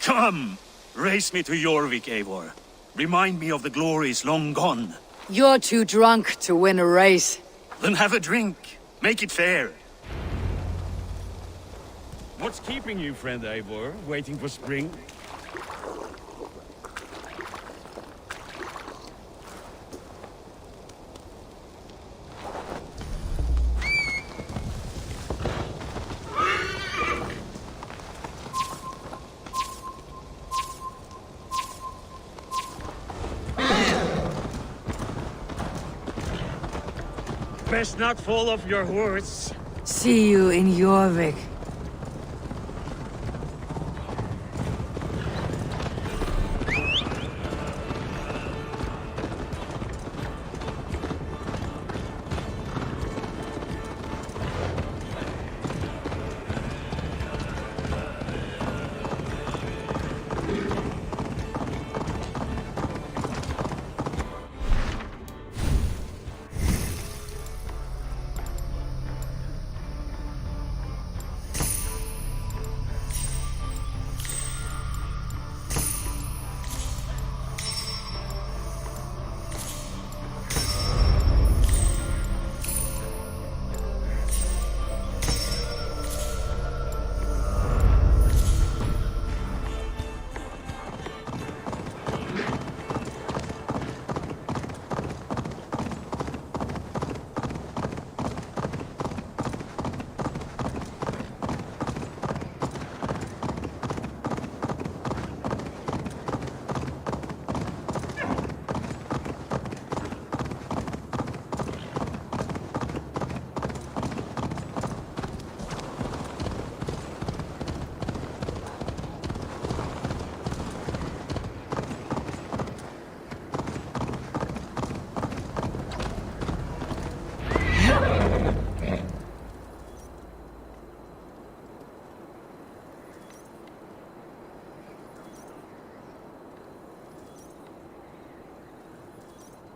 Come! Race me to Jorvik, Eivor. Remind me of the glories long gone. You're too drunk to win a race. Then have a drink. Make it fair. What's keeping you, friend Eivor? Waiting for spring? Best not fall off your horse. See you in Jorvik.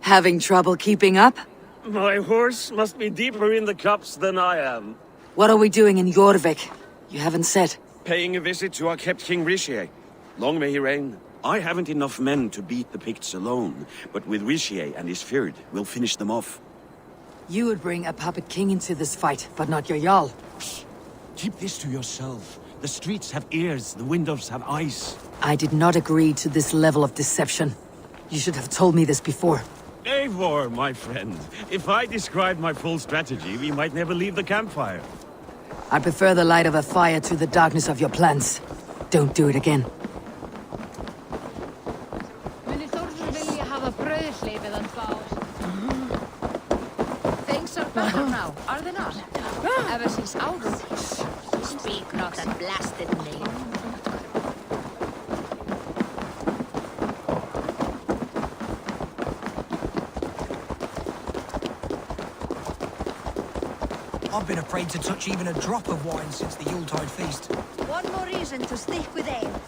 Having trouble keeping up? My horse must be deeper in the cups than I am. What are we doing in Jorvik? You haven't said. Paying a visit to our kept King Richier. Long may he reign. I haven't enough men to beat the Picts alone, but with Richier and his Fyrd, we'll finish them off. You would bring a puppet king into this fight, but not your Jarl. Keep this to yourself. The streets have ears, the windows have eyes. I did not agree to this level of deception. You should have told me this before. Eivor, my friend. If I described my full strategy, we might never leave the campfire. I prefer the light of a fire to the darkness of your plans. Don't do it again. Things are better now, are they not? Ever since August. Speak not that blasted name. I've been afraid to touch even a drop of wine since the Yuletide feast. One more reason to stick with ale.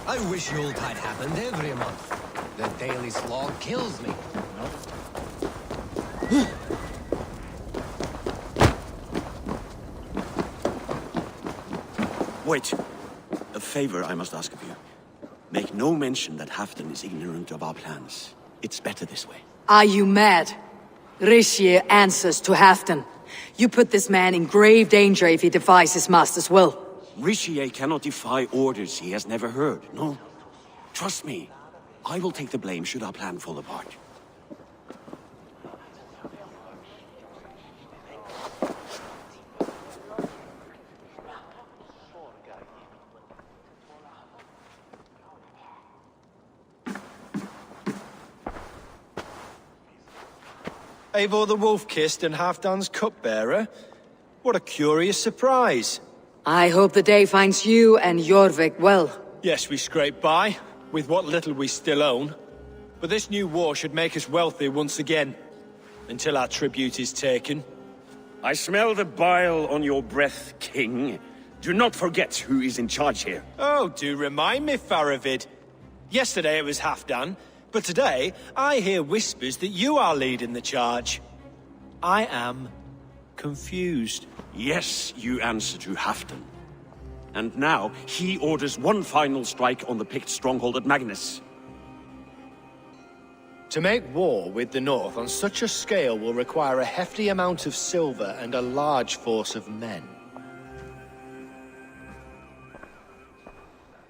I wish Yuletide happened every month. The daily slog kills me. Wait. A favor I must ask of you. Make no mention that Halfdan is ignorant of our plans. It's better this way. Are you mad? Richier answers to Halfdan. You put this man in grave danger if he defies his master's will. Richier cannot defy orders he has never heard, no? Trust me. I will take the blame should our plan fall apart. Eivor the Wolf-Kissed and Halfdan's cupbearer? What a curious surprise. I hope the day finds you and Jorvik well. Yes, we scrape by, with what little we still own. But this new war should make us wealthy once again. Until our tribute is taken. I smell the bile on your breath, King. Do not forget who is in charge here. Oh, do remind me, Faravid. Yesterday it was Halfdan, but today I hear whispers that you are leading the charge. I am confused. Yes, you answer to Halfdan. And now, he orders one final strike on the Pict stronghold at Magnus. To make war with the North on such a scale will require a hefty amount of silver and a large force of men.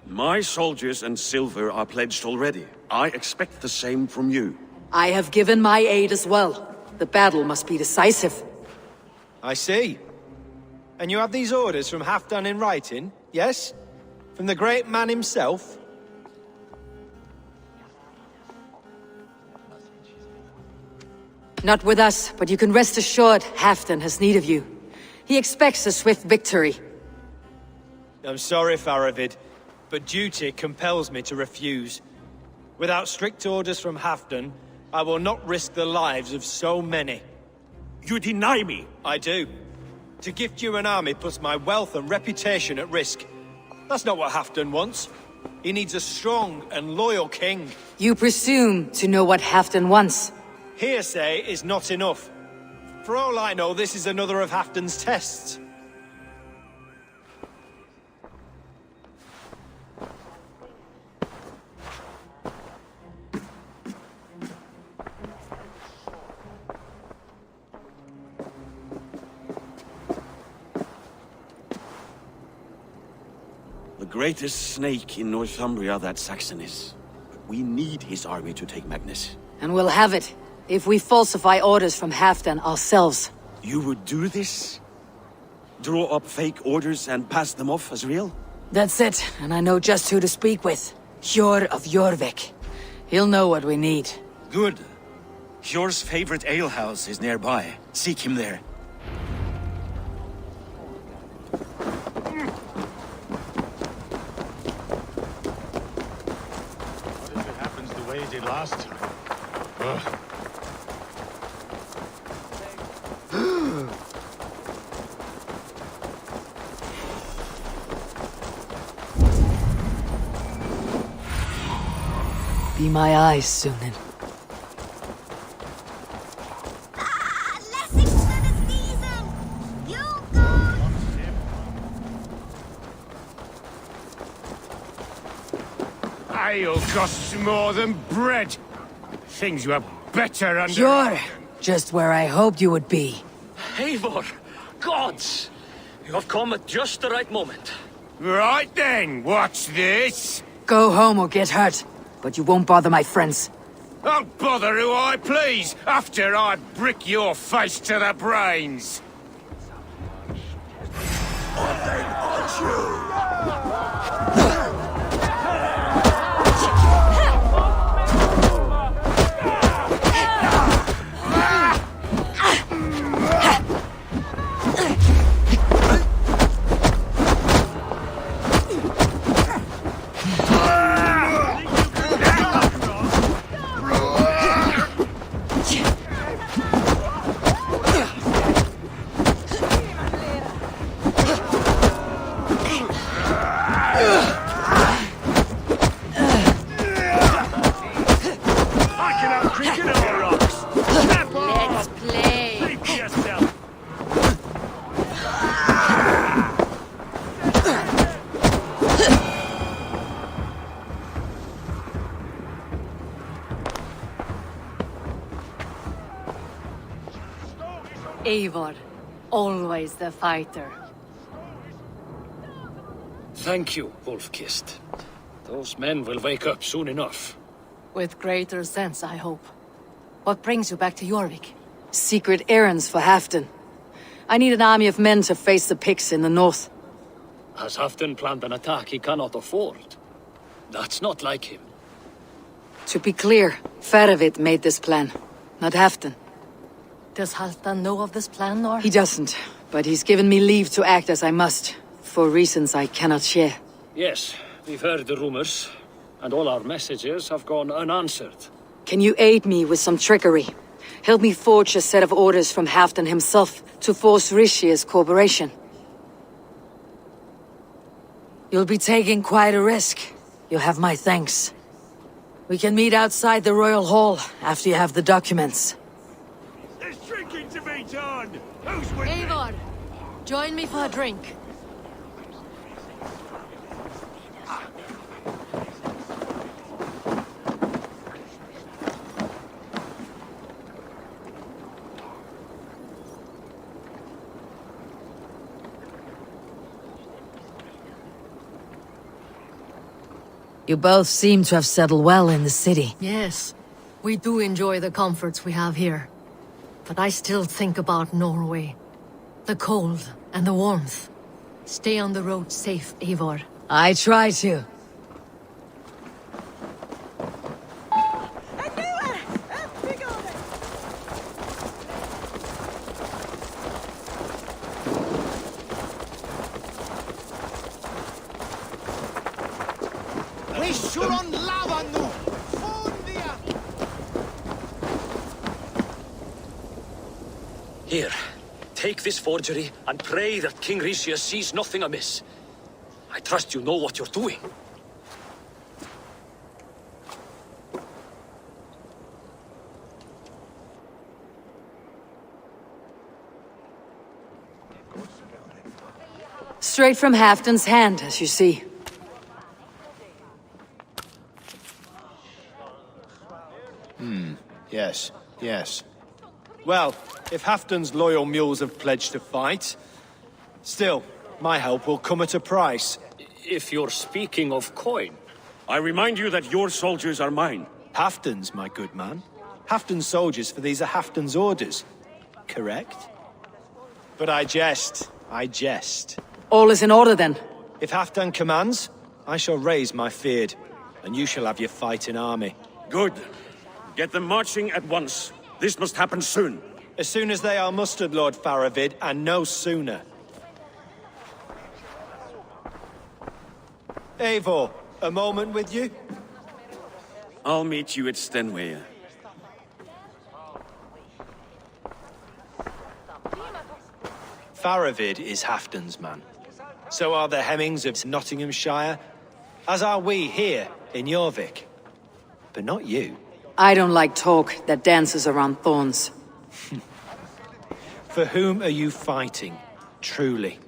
My soldiers and silver are pledged already. I expect the same from you. I have given my aid as well. The battle must be decisive. I see. And you have these orders from Halfdan in writing, yes? From the great man himself? Not with us, but you can rest assured Halfdan has need of you. He expects a swift victory. I'm sorry, Faravid, but duty compels me to refuse. Without strict orders from Halfdan, I will not risk the lives of so many. You deny me? I do. To gift you an army puts my wealth and reputation at risk. That's not what Halfdan wants. He needs a strong and loyal king. You presume to know what Halfdan wants. Hearsay is not enough. For all I know, this is another of Halfdan's tests. The greatest snake in Northumbria that Saxon is. We need his army to take Magnus. And we'll have it, if we falsify orders from Halfdan ourselves. You would do this? Draw up fake orders and pass them off as real? That's it, and I know just who to speak with. Hjor of Jorvik. He'll know what we need. Good. Hjor's favorite alehouse is nearby. Seek him there. What if it happens the way it did last time? Ugh. Be my eyes, Sunan. Ale costs more than bread. Things were better under... You're just where I hoped you would be. Eivor! Gods! You have come at just the right moment. Right then, watch this. Go home or get hurt, but you won't bother my friends. I'll bother who I please, after I brick your face to the brains. Eivor, always the fighter. Thank you, Wolf-Kissed. Those men will wake up soon enough. With greater sense, I hope. What brings you back to Jorvik? Secret errands for Halfdan. I need an army of men to face the Picts in the north. Has Halfdan planned an attack he cannot afford? That's not like him. To be clear, Faravid made this plan, not Halfdan. Does Halfdan know of this plan, or...? He doesn't, but he's given me leave to act as I must, for reasons I cannot share. Yes, we've heard the rumors, and all our messages have gone unanswered. Can you aid me with some trickery? Help me forge a set of orders from Halfdan himself to force Rishia's cooperation. You'll be taking quite a risk. You'll have my thanks. We can meet outside the Royal Hall after you have the documents. There's drinking to be done. Who's with Eivor, join me for a drink. You both seem to have settled well in the city. Yes, we do enjoy the comforts we have here. But I still think about Norway. The cold and the warmth. Stay on the road safe, Eivor. I try to. Here, take this forgery and pray that King Rishia sees nothing amiss. I trust you know what you're doing. Straight from Halfdan's hand, as you see. Yes, yes. Well, if Halfdan's loyal mules have pledged to fight, still, my help will come at a price. If you're speaking of coin. I remind you that your soldiers are mine. Halfdan's, my good man. Halfdan's soldiers, for these are Halfdan's orders. Correct? But I jest. I jest. All is in order, then. If Halfdan commands, I shall raise my feared, and you shall have your fighting army. Good. Get them marching at once. This must happen soon. As soon as they are mustered, Lord Faravid, and no sooner. Eivor, a moment with you? I'll meet you at Stenway. Faravid is Halfdan's man. So are the Hemmings of Nottinghamshire, as are we here in Jorvik. but not you. I don't like talk that dances around thorns. For whom are you fighting, truly?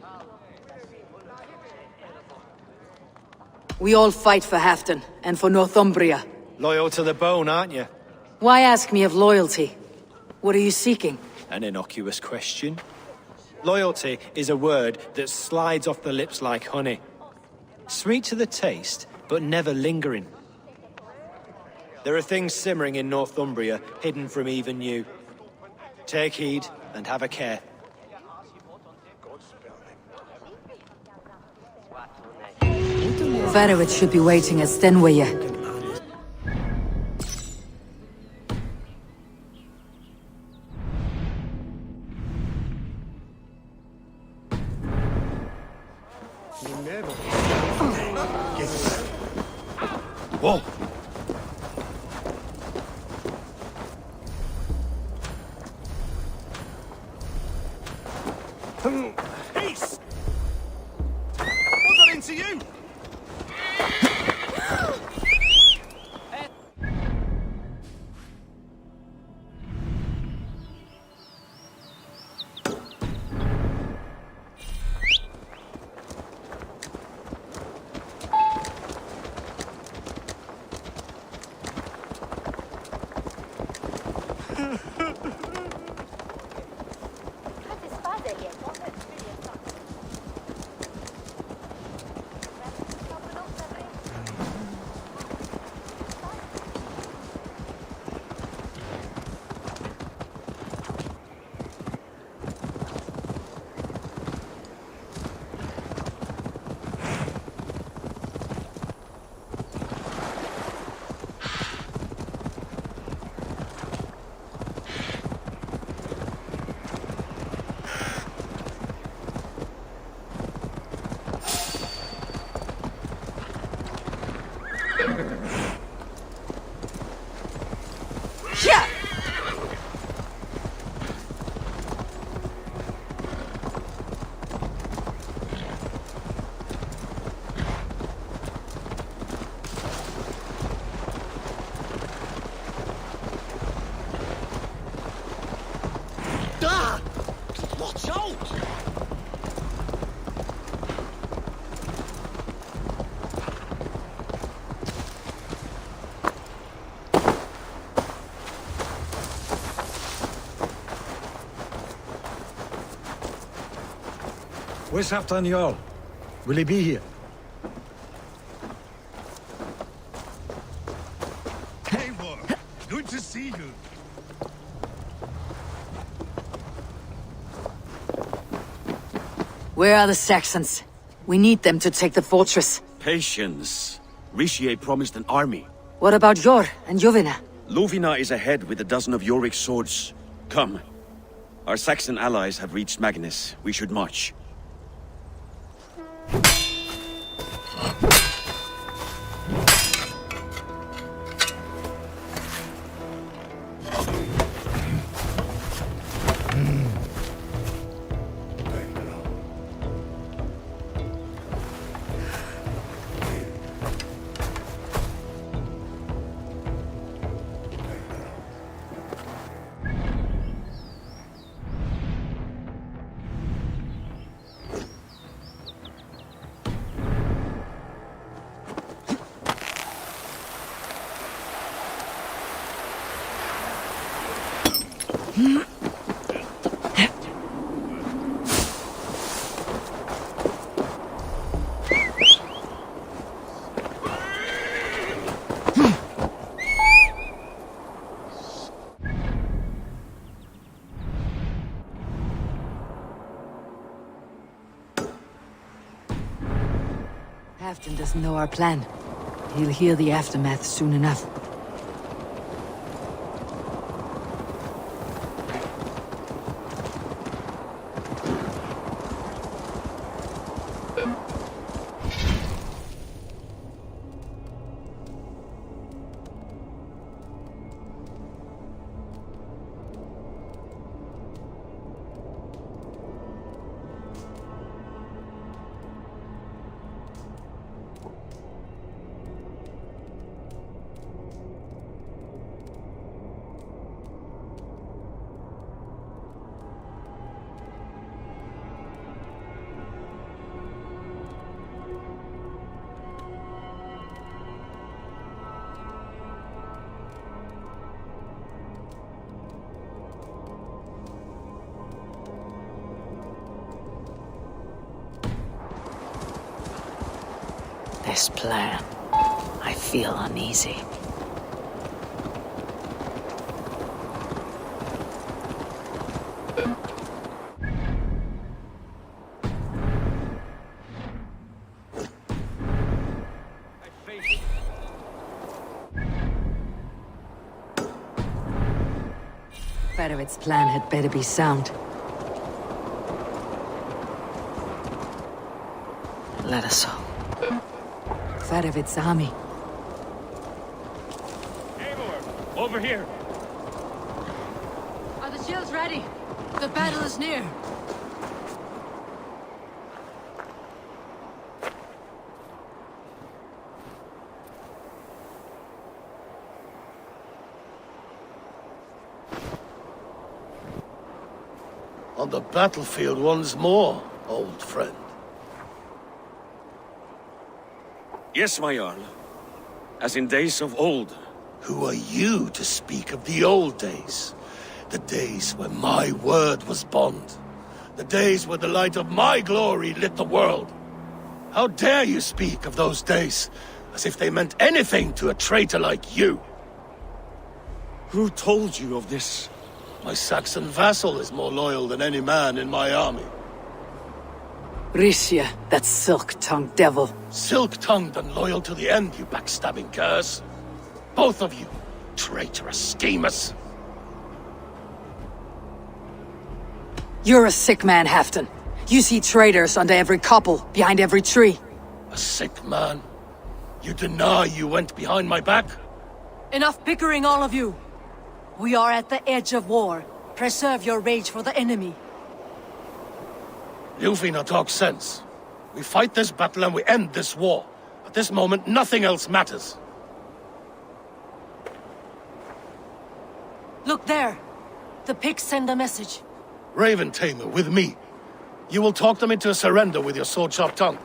We all fight for Halfdan, and for Northumbria. Loyal to the bone, aren't you? Why ask me of loyalty? What are you seeking? An innocuous question. Loyalty is a word that slides off the lips like honey. Sweet to the taste, but never lingering. There are things simmering in Northumbria, hidden from even you. Take heed, and have a care. Varovit should be waiting at Stenweye. Whoa! Peace! What got into you? Watch out! Where's Halfdan Jarl? Will he be here? Eivor, good to see you. Where are the Saxons? We need them to take the fortress. Patience. Richier promised an army. What about Jor and Jovina? Lovina is ahead with a dozen of Yorik's swords. Come. Our Saxon allies have reached Magnus. We should march. Halfdan doesn't know our plan. He'll hear the aftermath soon enough. This plan, I feel uneasy. Fedovic's plan had better be sound. Let us hope. Fedovic's army. Over here! Are the shields ready? The battle is near. On the battlefield once more, old friend. Yes, my Jarl. As in days of old. Who are you to speak of the old days? The days when my word was bond. The days where the light of my glory lit the world. How dare you speak of those days, as if they meant anything to a traitor like you? Who told you of this? My Saxon vassal is more loyal than any man in my army. Risha, that silk-tongued devil. Silk-tongued and loyal to the end, you backstabbing curs. Both of you, traitorous schemers. You're a sick man, Halfdan. You see traitors under every couple, behind every tree. A sick man? You deny you went behind my back? Enough bickering, all of you. We are at the edge of war. Preserve your rage for the enemy. Ljufina talks sense. We fight this battle and we end this war. At this moment, nothing else matters. Look there. The pigs send a message. Raven Tamer, with me. You will talk them into a surrender with your sword-sharp tongue.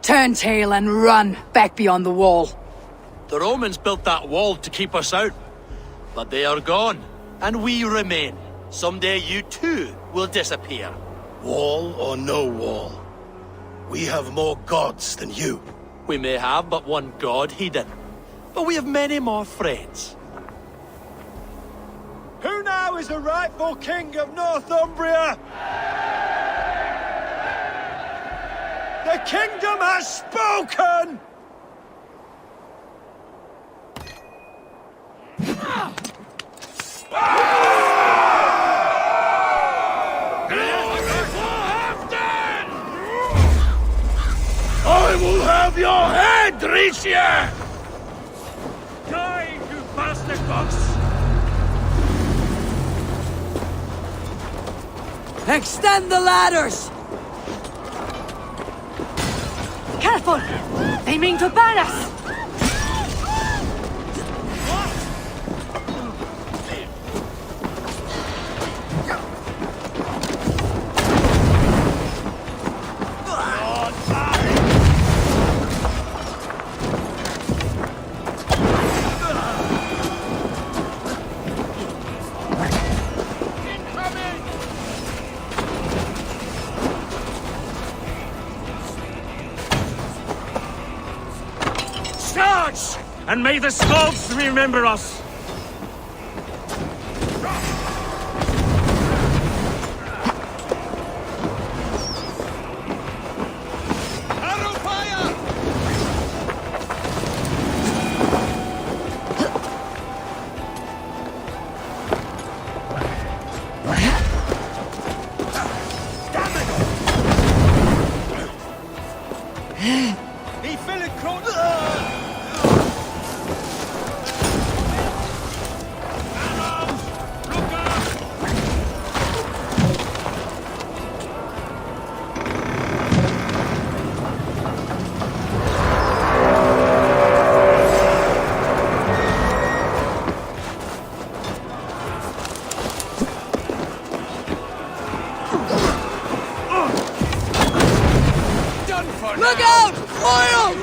Turn tail and run back beyond the wall. The Romans built that wall to keep us out. But they are gone, and we remain. Someday you too will disappear. Wall or no wall, we have more gods than you. We may have but one god hidden, but we have many more friends. Who now is the rightful king of Northumbria? The kingdom has spoken! I will have your head, Risha! Die, you bastard box! Extend the ladders! Careful! They mean to burn us! Charge! And may the Skalds remember us! Arrow fire! Look out! Oil!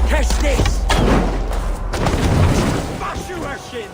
Catch this! Bash you her shin!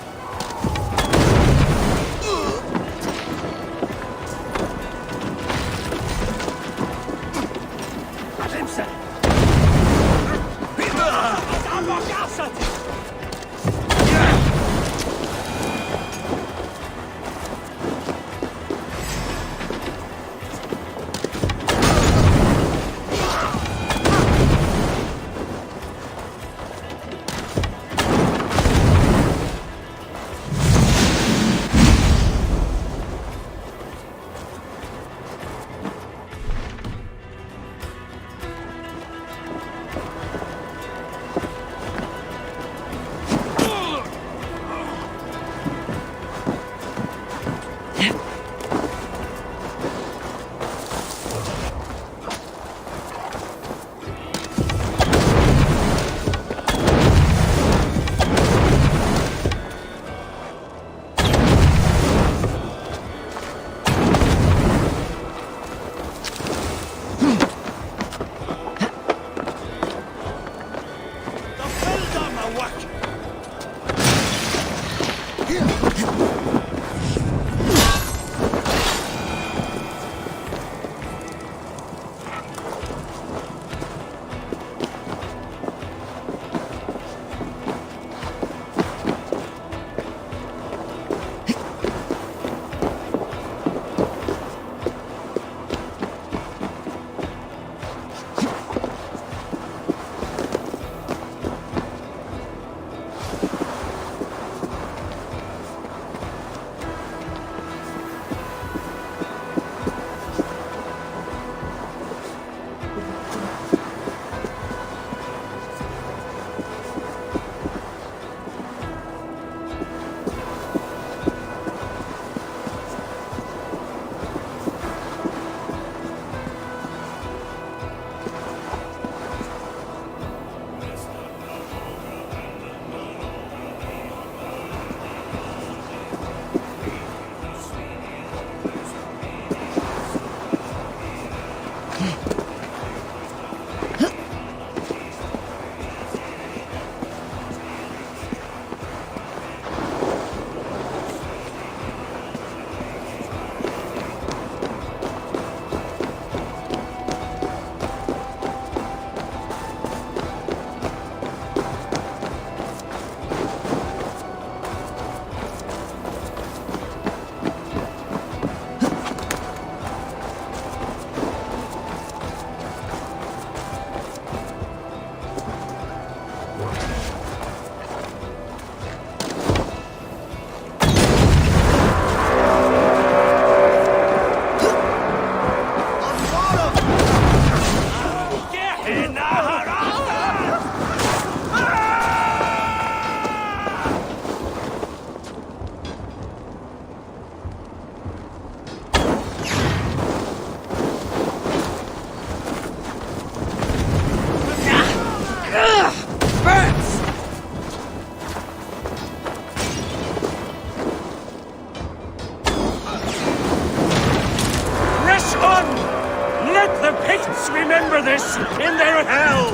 Remember this in their hell!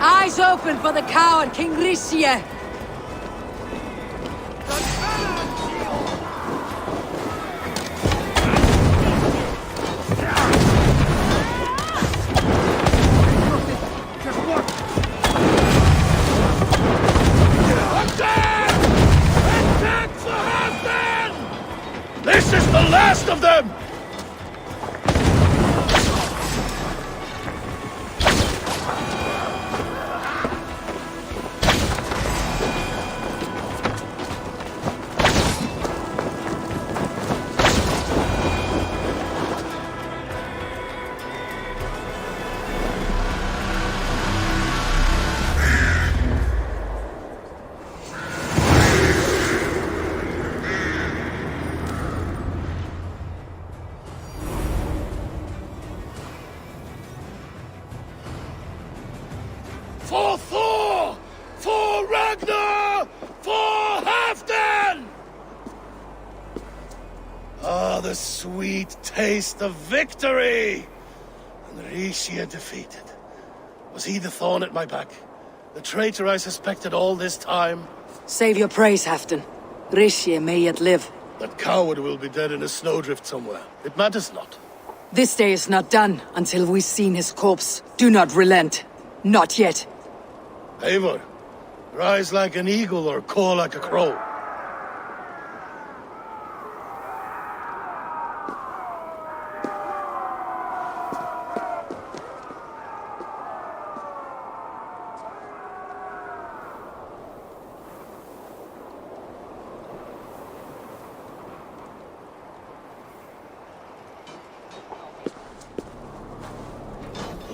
Eyes open for the coward, King Risia! This is the last of them! sweet taste of victory! And Rishia defeated. Was he the thorn at my back? The traitor I suspected all this time? Save your praise, Halfdan. Rishia may yet live. That coward will be dead in a snowdrift somewhere. It matters not. This day is not done until we've seen his corpse. Do not relent. Not yet. Eivor, rise like an eagle or caw like a crow.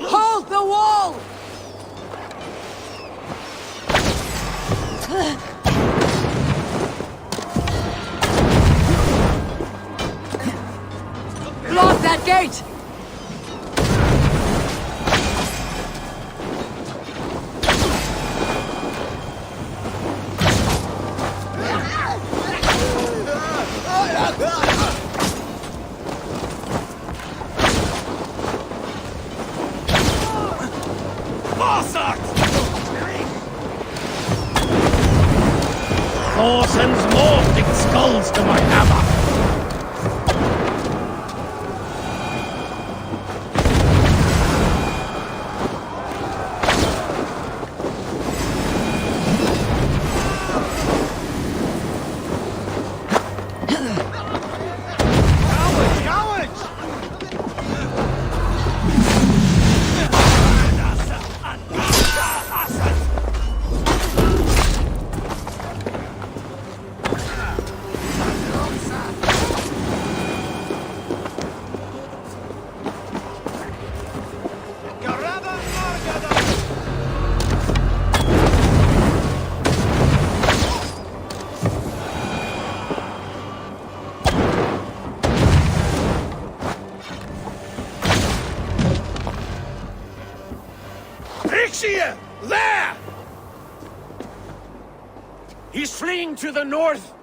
Hold the wall! Block that gate! Thor sends more thick skulls to my hammer! Rishia! There! He's fleeing to the north!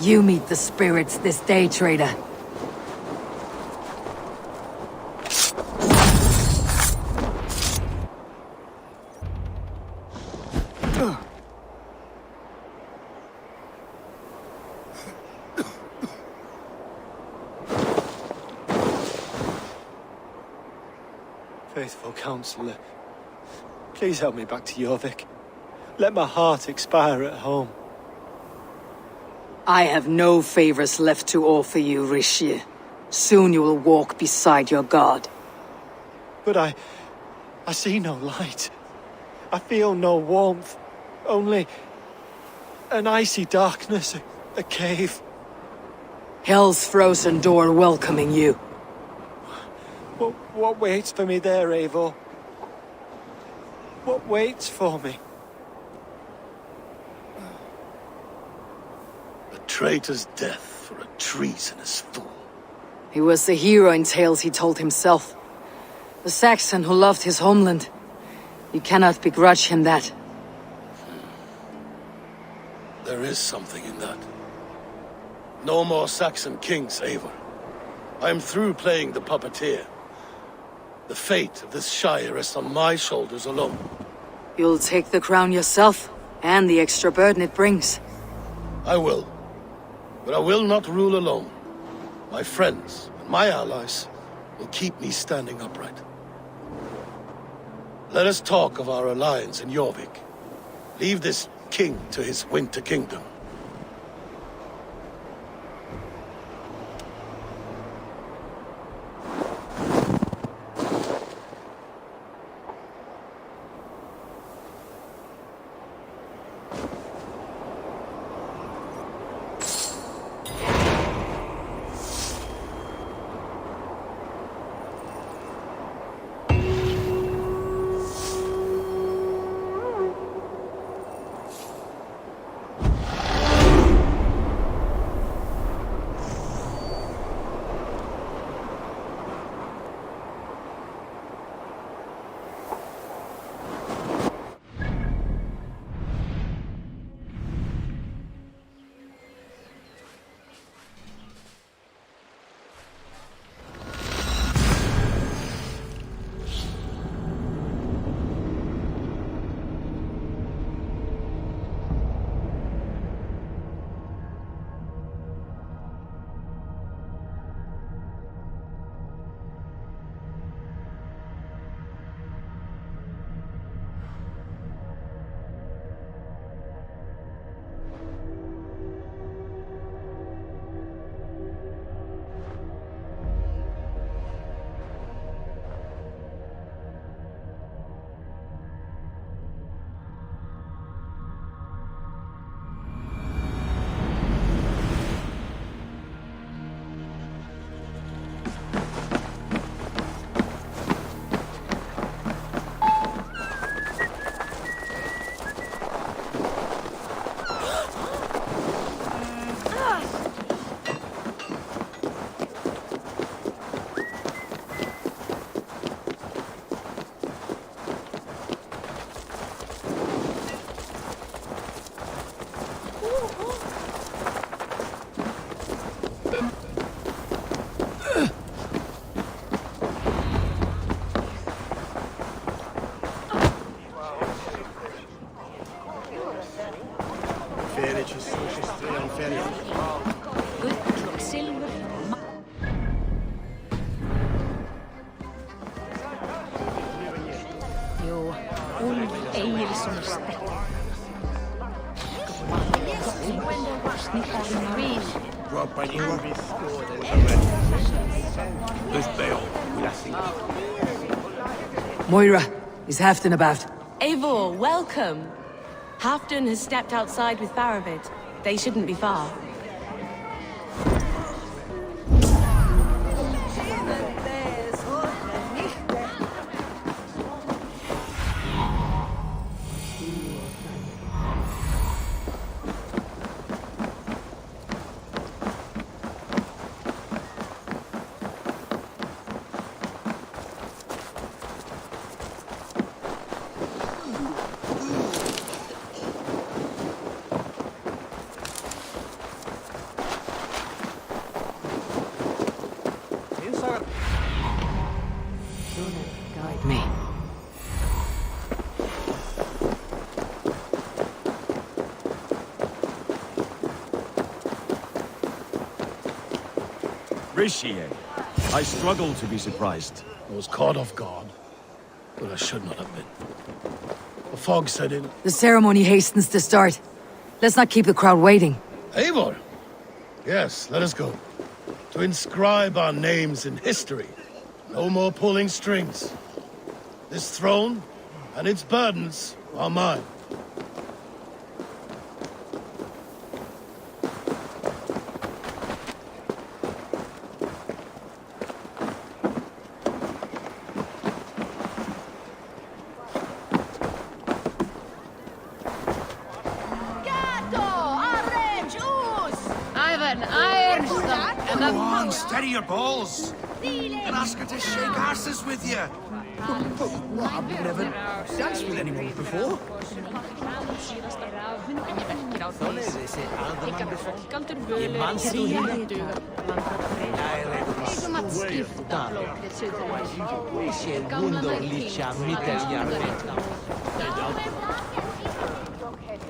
You meet the spirits this day, traitor. Faithful counselor, please help me back to Jorvik. Let my heart expire at home. I have no favors left to offer you, Rishir. Soon you will walk beside your god. But I see no light. I feel no warmth. Only an icy darkness, a cave. Hell's frozen door welcoming you. What waits for me there, Eivor? What waits for me? A traitor's death for a treasonous fool. He was the hero in tales he told himself. The Saxon who loved his homeland. You cannot begrudge him that. There is something in that. No more Saxon kings, Eivor. I am through playing the puppeteer. The fate of this shire rests on my shoulders alone. You'll take the crown yourself, and the extra burden it brings. I will. But I will not rule alone. My friends and my allies will keep me standing upright. Let us talk of our alliance in Jorvik. Leave this king to his winter kingdom. svona sterk. Moira, is Halfdan about? Eivor, welcome. Halfdan has stepped outside with Faravid. They shouldn't be far. Guide me. Rishi, I struggle to be surprised. I was caught off guard, but I should not have been. The fog set in. The ceremony hastens to start. Let's not keep the crowd waiting. Eivor! Yes, let us go. To inscribe our names in history. No more pulling strings. This throne and its burdens are mine. Go on, steady your balls. And ask her to shake asses with you. I've never danced with anyone before.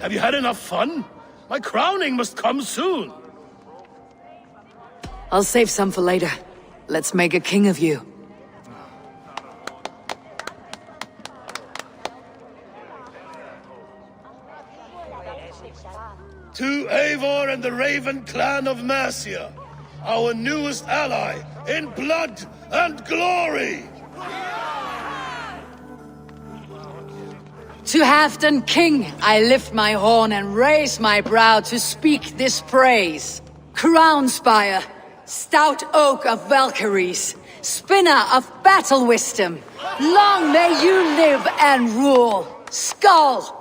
Have you had enough fun? My crowning must come soon. I'll save some for later. Let's make a king of you. To Eivor and the Raven clan of Mercia, our newest ally in blood and glory! To Halfdan King, I lift my horn and raise my brow to speak this praise. Crown spire, stout oak of Valkyries, spinner of battle wisdom, long may you live and rule. Skull!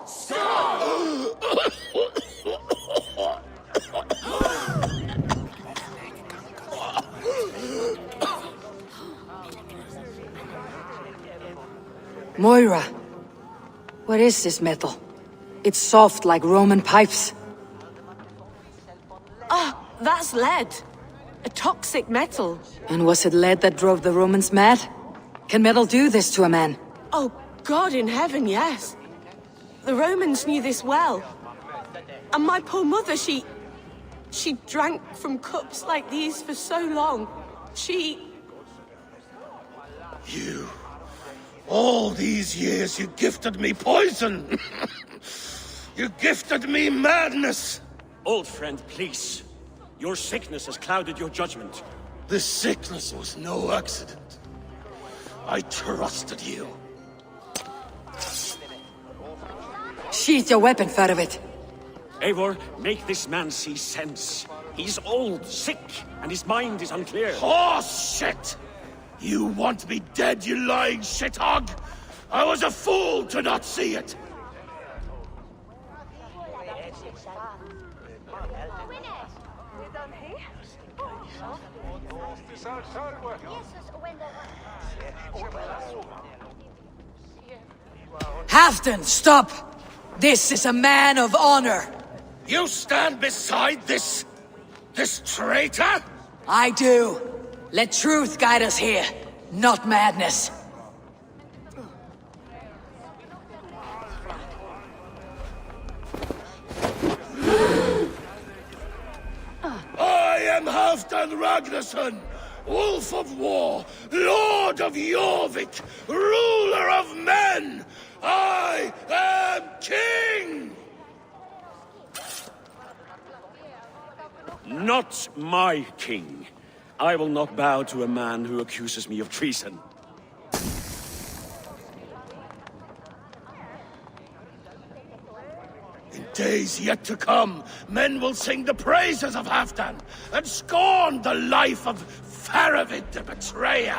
Moira, what is this metal? It's soft like Roman pipes. Ah, that's lead. A toxic metal. And was it lead that drove the Romans mad? Can metal do this to a man? Oh, God in heaven, yes. The Romans knew this well. And my poor mother, she drank from cups like these for so long. You... All these years you gifted me poison! You gifted me madness! Old friend, please. Your sickness has clouded your judgment. This sickness was no accident. I trusted you. Sheath your weapon, Faravid. Eivor, make this man see sense. He's old, sick, and his mind is unclear. Horse shit! You want me dead, you lying shithog? I was a fool to not see it! Halfdan, stop! This is a man of honor! You stand beside this traitor? I do. Let truth guide us here, not madness. I am Halfdan Ragnarsson, wolf of war, lord of Jorvik, ruler of men! I am king! Not my king. I will not bow to a man who accuses me of treason. In days yet to come, men will sing the praises of Halfdan and scorn the life of Faravid the betrayer.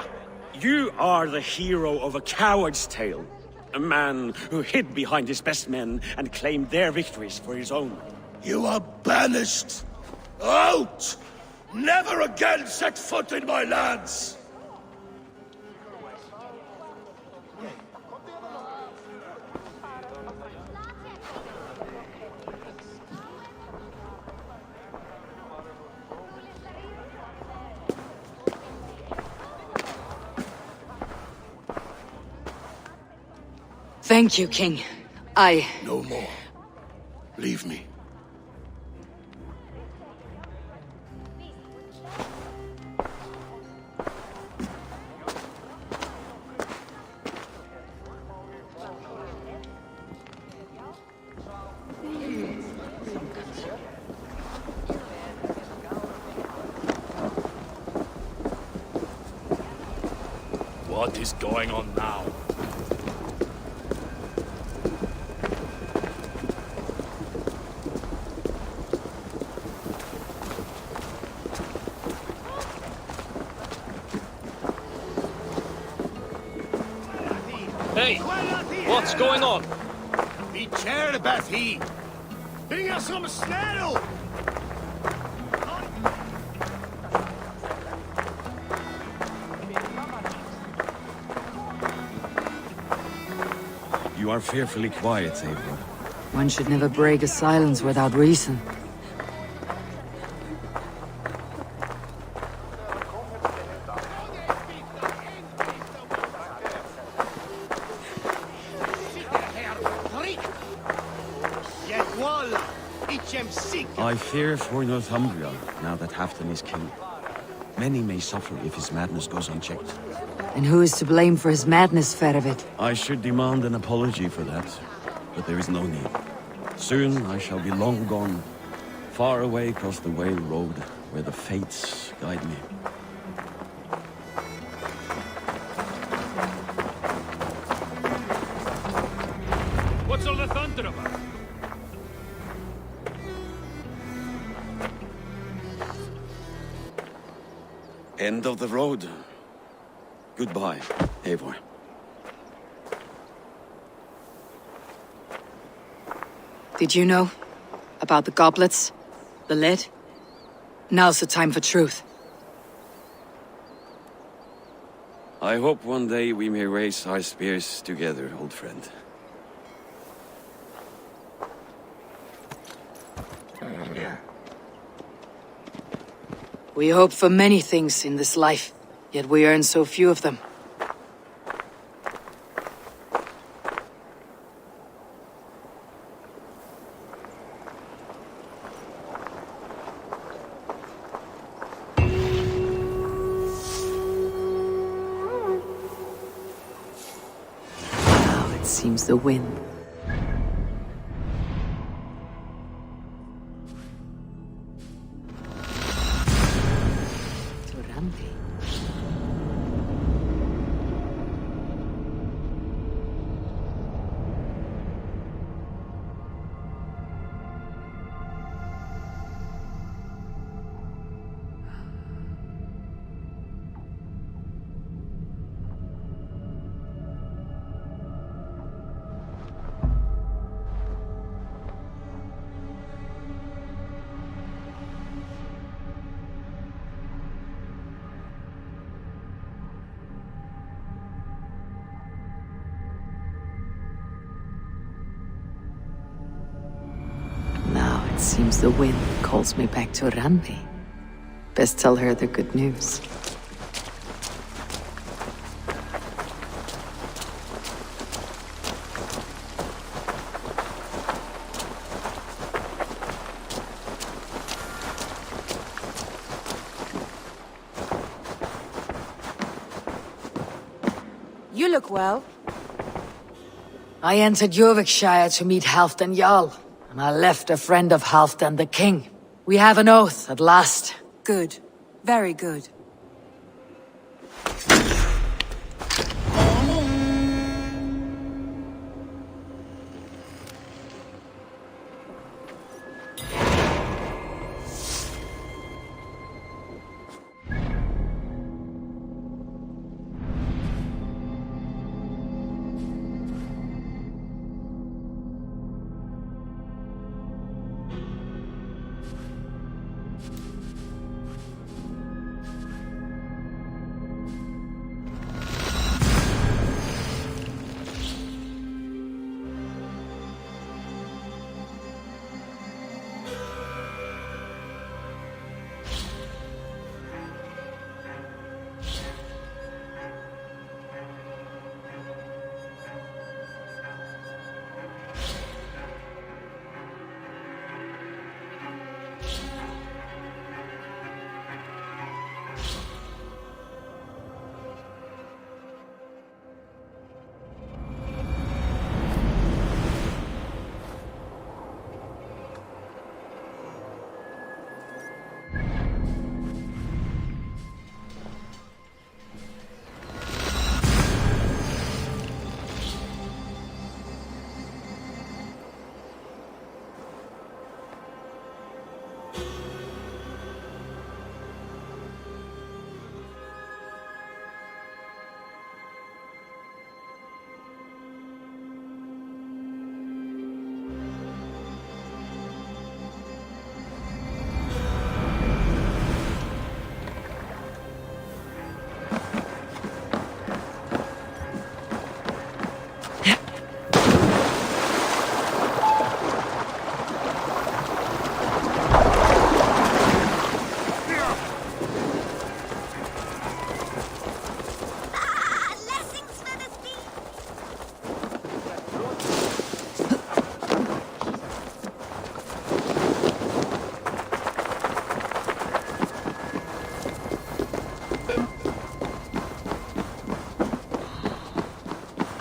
You are the hero of a coward's tale. A man who hid behind his best men and claimed their victories for his own. You are banished. Out! Never again set foot in my lands! Thank you, King. No more. Leave me. What is going on now? Hey! What's going on? Be chair about he. Bring us some snail! You are fearfully quiet, Eivor. One should never break a silence without reason. I fear for Northumbria, now that Halfdan is king. Many may suffer if his madness goes unchecked. And who is to blame for his madness, Faravid? I should demand an apology for that, but there is no need. Soon I shall be long gone, far away across the Whale Road, where the fates guide me. What's all the thunder about? End of the road. Goodbye, Eivor. Did you know? About the goblets? The lead? Now's the time for truth. I hope one day we may raise our spears together, old friend. We hope for many things in this life, yet we earn so few of them. Now it seems the wind. Seems the wind calls me back to Randi. Best tell her the good news. You look well. I entered Jorvikshire to meet Halfdan Jarl, and I left a friend of Halfdan the King. We have an oath at last. Good. Very good.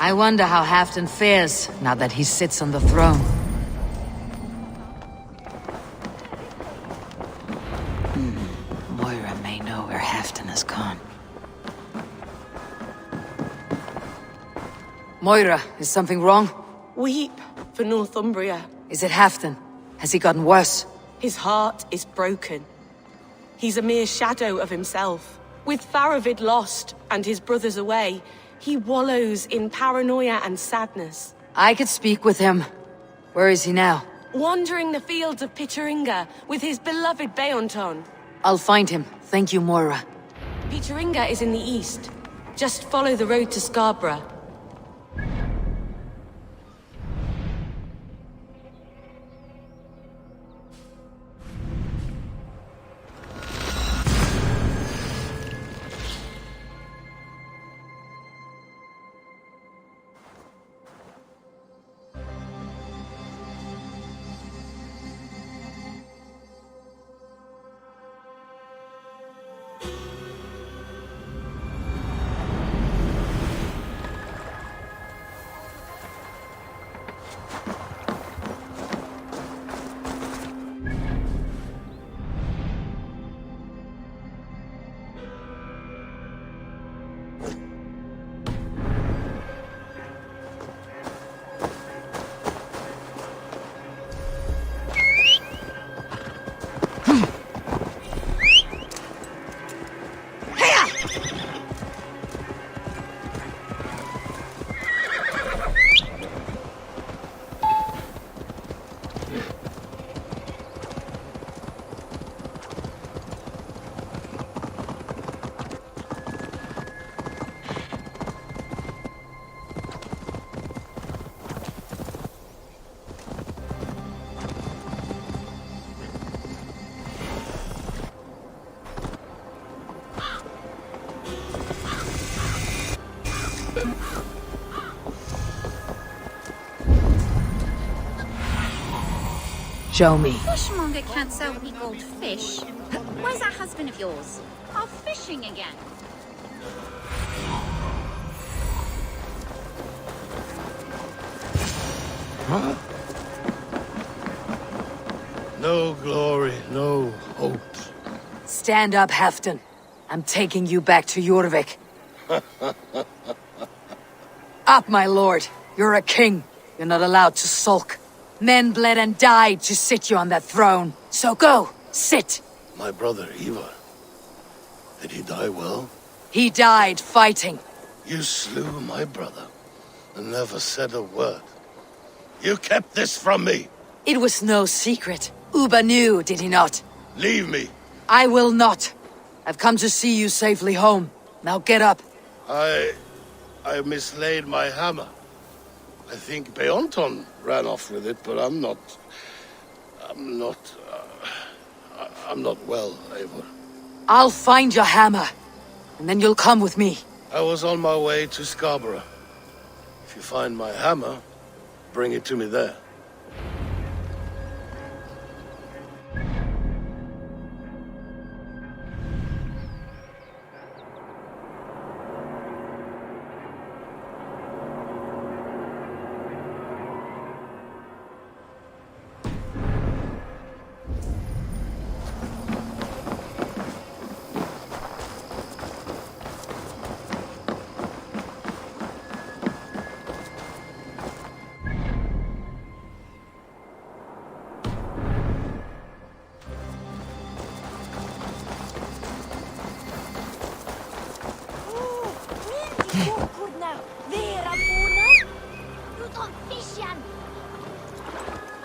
I wonder how Halfdan fares now that he sits on the throne. Moira may know where Halfdan has gone. Moira, is something wrong? Weep for Northumbria. Is it Halfdan? Has he gotten worse? His heart is broken. He's a mere shadow of himself. With Faravid lost and his brothers away, he wallows in paranoia and sadness. I could speak with him. Where is he now? Wandering the fields of Pittaringa with his beloved Beonton. I'll find him. Thank you, Moira. Pittaringa is in the east. Just follow the road to Scarborough. Show me. Fishmonger can't sell people fish. Where's that husband of yours? Off fishing again. No glory, no hope. Stand up, Halfdan. I'm taking you back to Jorvik. Up, my lord. You're a king. You're not allowed to sulk. Men bled and died to sit you on that throne. So go, sit. My brother, Ivar. Did he die well? He died fighting. You slew my brother and never said a word. You kept this from me. It was no secret. Uba knew, did he not? Leave me. I will not. I've come to see you safely home. Now get up. I mislaid my hammer. I think Beonton ran off with it, but I'm not well, Eivor. I'll find your hammer, and then you'll come with me. I was on my way to Scarborough. If you find my hammer, bring it to me there.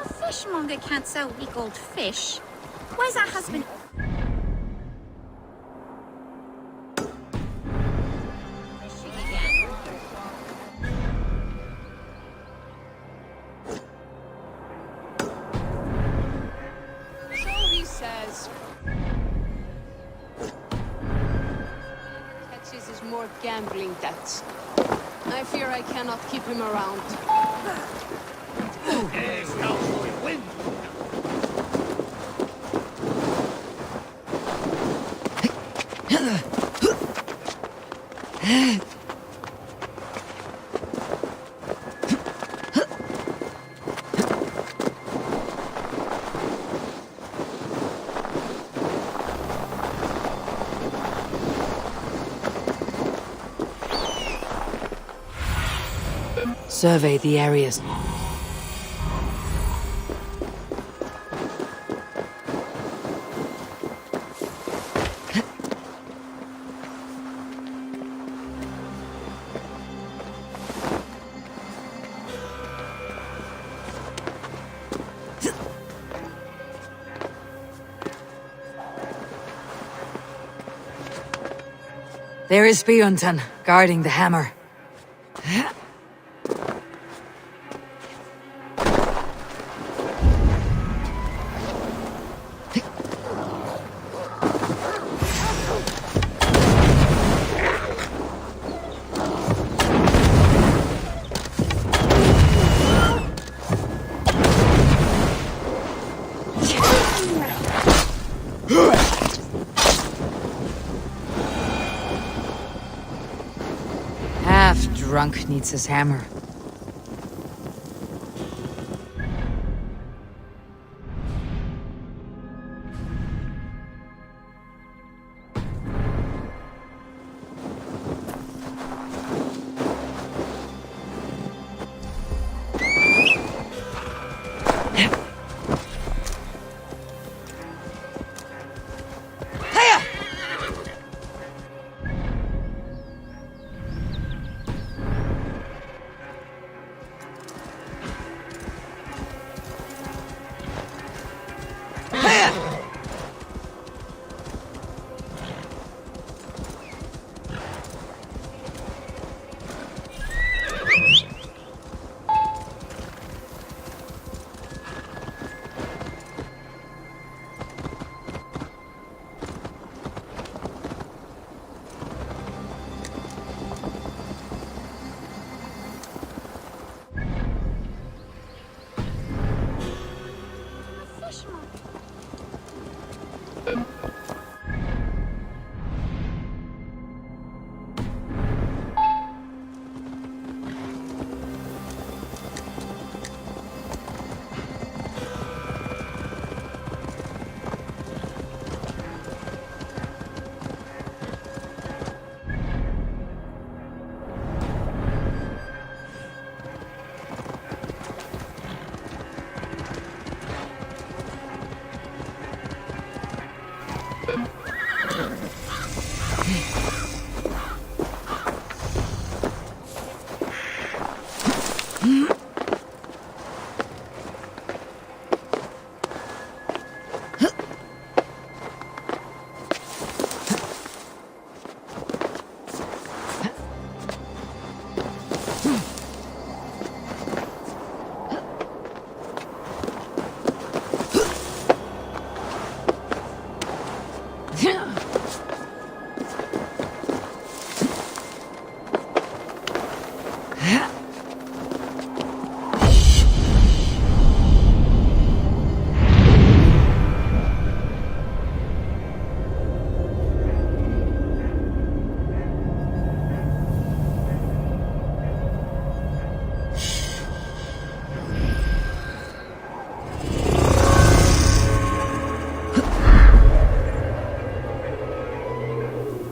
A fishmonger can't sell weak old fish. Where's our husband? So he says. Catches his more gambling debts. I fear I cannot keep him around. Survey the areas. There is Bjornton, guarding the hammer. Half-drunk needs his hammer.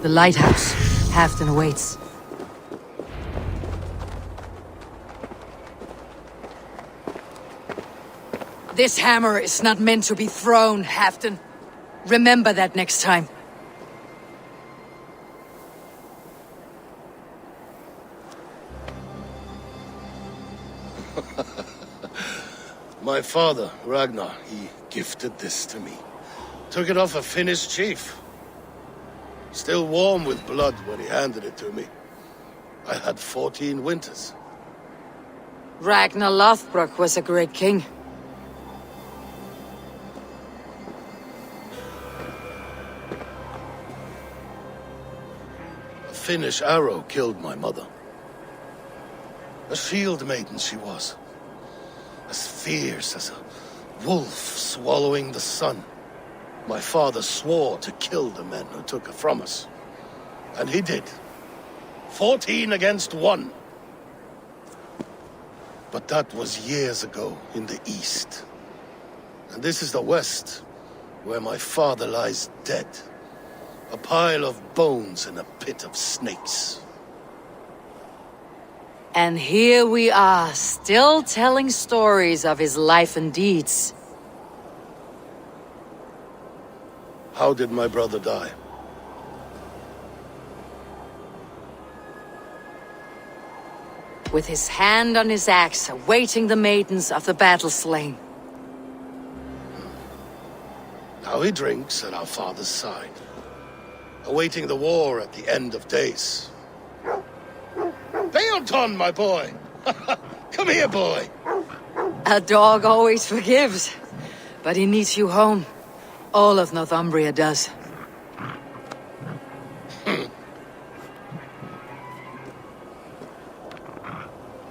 The lighthouse. Halfdan awaits. This hammer is not meant to be thrown, Halfdan. Remember that next time. My father, Ragnar, he gifted this to me. Took it off a Finnish chief. Still warm with blood when he handed it to me. I had 14 winters. Ragnar Lothbrok was a great king. A Finnish arrow killed my mother. A shield maiden she was. As fierce as a wolf swallowing the sun. My father swore to kill the men who took her from us. And he did. 14 against 1. But that was years ago in the east. And this is the west, where my father lies dead. A pile of bones in a pit of snakes. And here we are, still telling stories of his life and deeds. How did my brother die? With his hand on his axe, awaiting the maidens of the battle slain. Now he drinks at our father's side, awaiting the war at the end of days. Beoton, my boy! Come here, boy! A dog always forgives, but he needs you home. All of Northumbria does.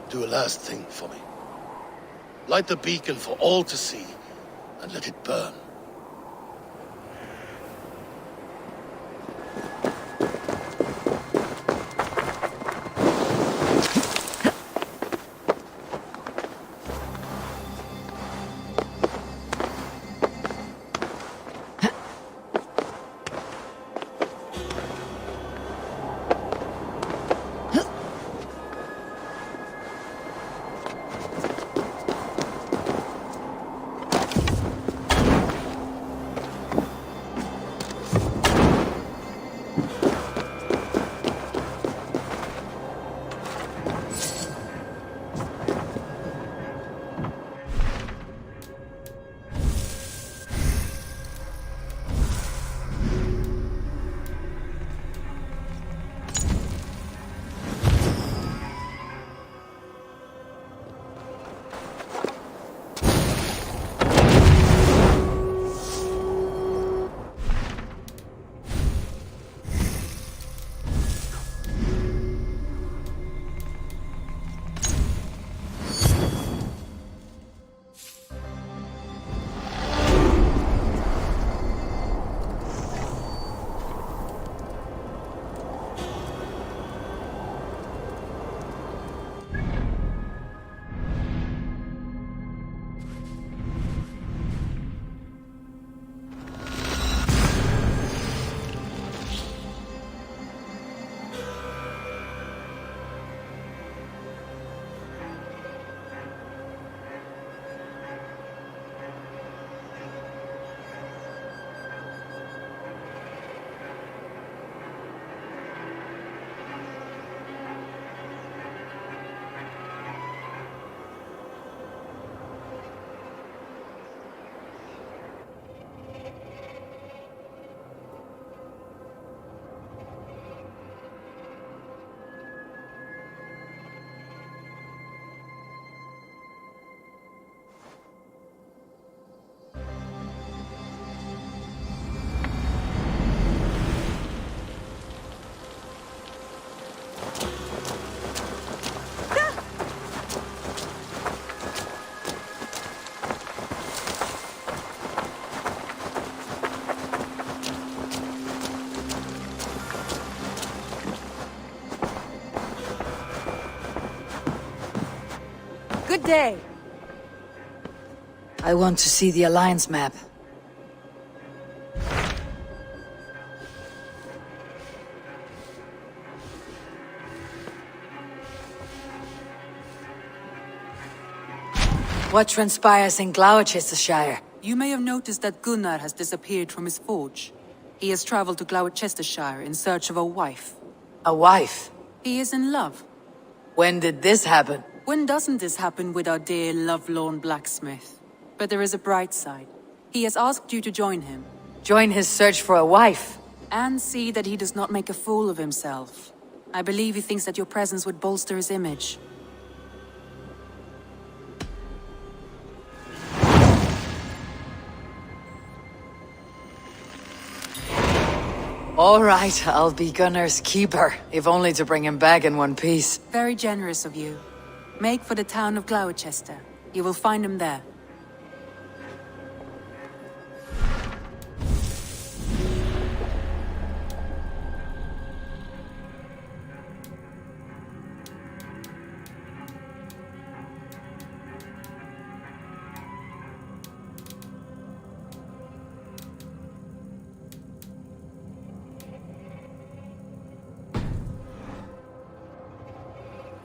Do a last thing for me. Light the beacon for all to see, and let it burn. Good day. I want to see the Alliance map. What transpires in Gloucestershire? You may have noticed that Gunnar has disappeared from his forge. He has traveled to Gloucestershire in search of a wife. A wife? He is in love. When did this happen? When doesn't this happen with our dear lovelorn blacksmith? But there is a bright side. He has asked you to join him. Join his search for a wife? And see that he does not make a fool of himself. I believe he thinks that your presence would bolster his image. All right, I'll be Gunnar's keeper, if only to bring him back in one piece. Very generous of you. Make for the town of Gloucester. You will find him there.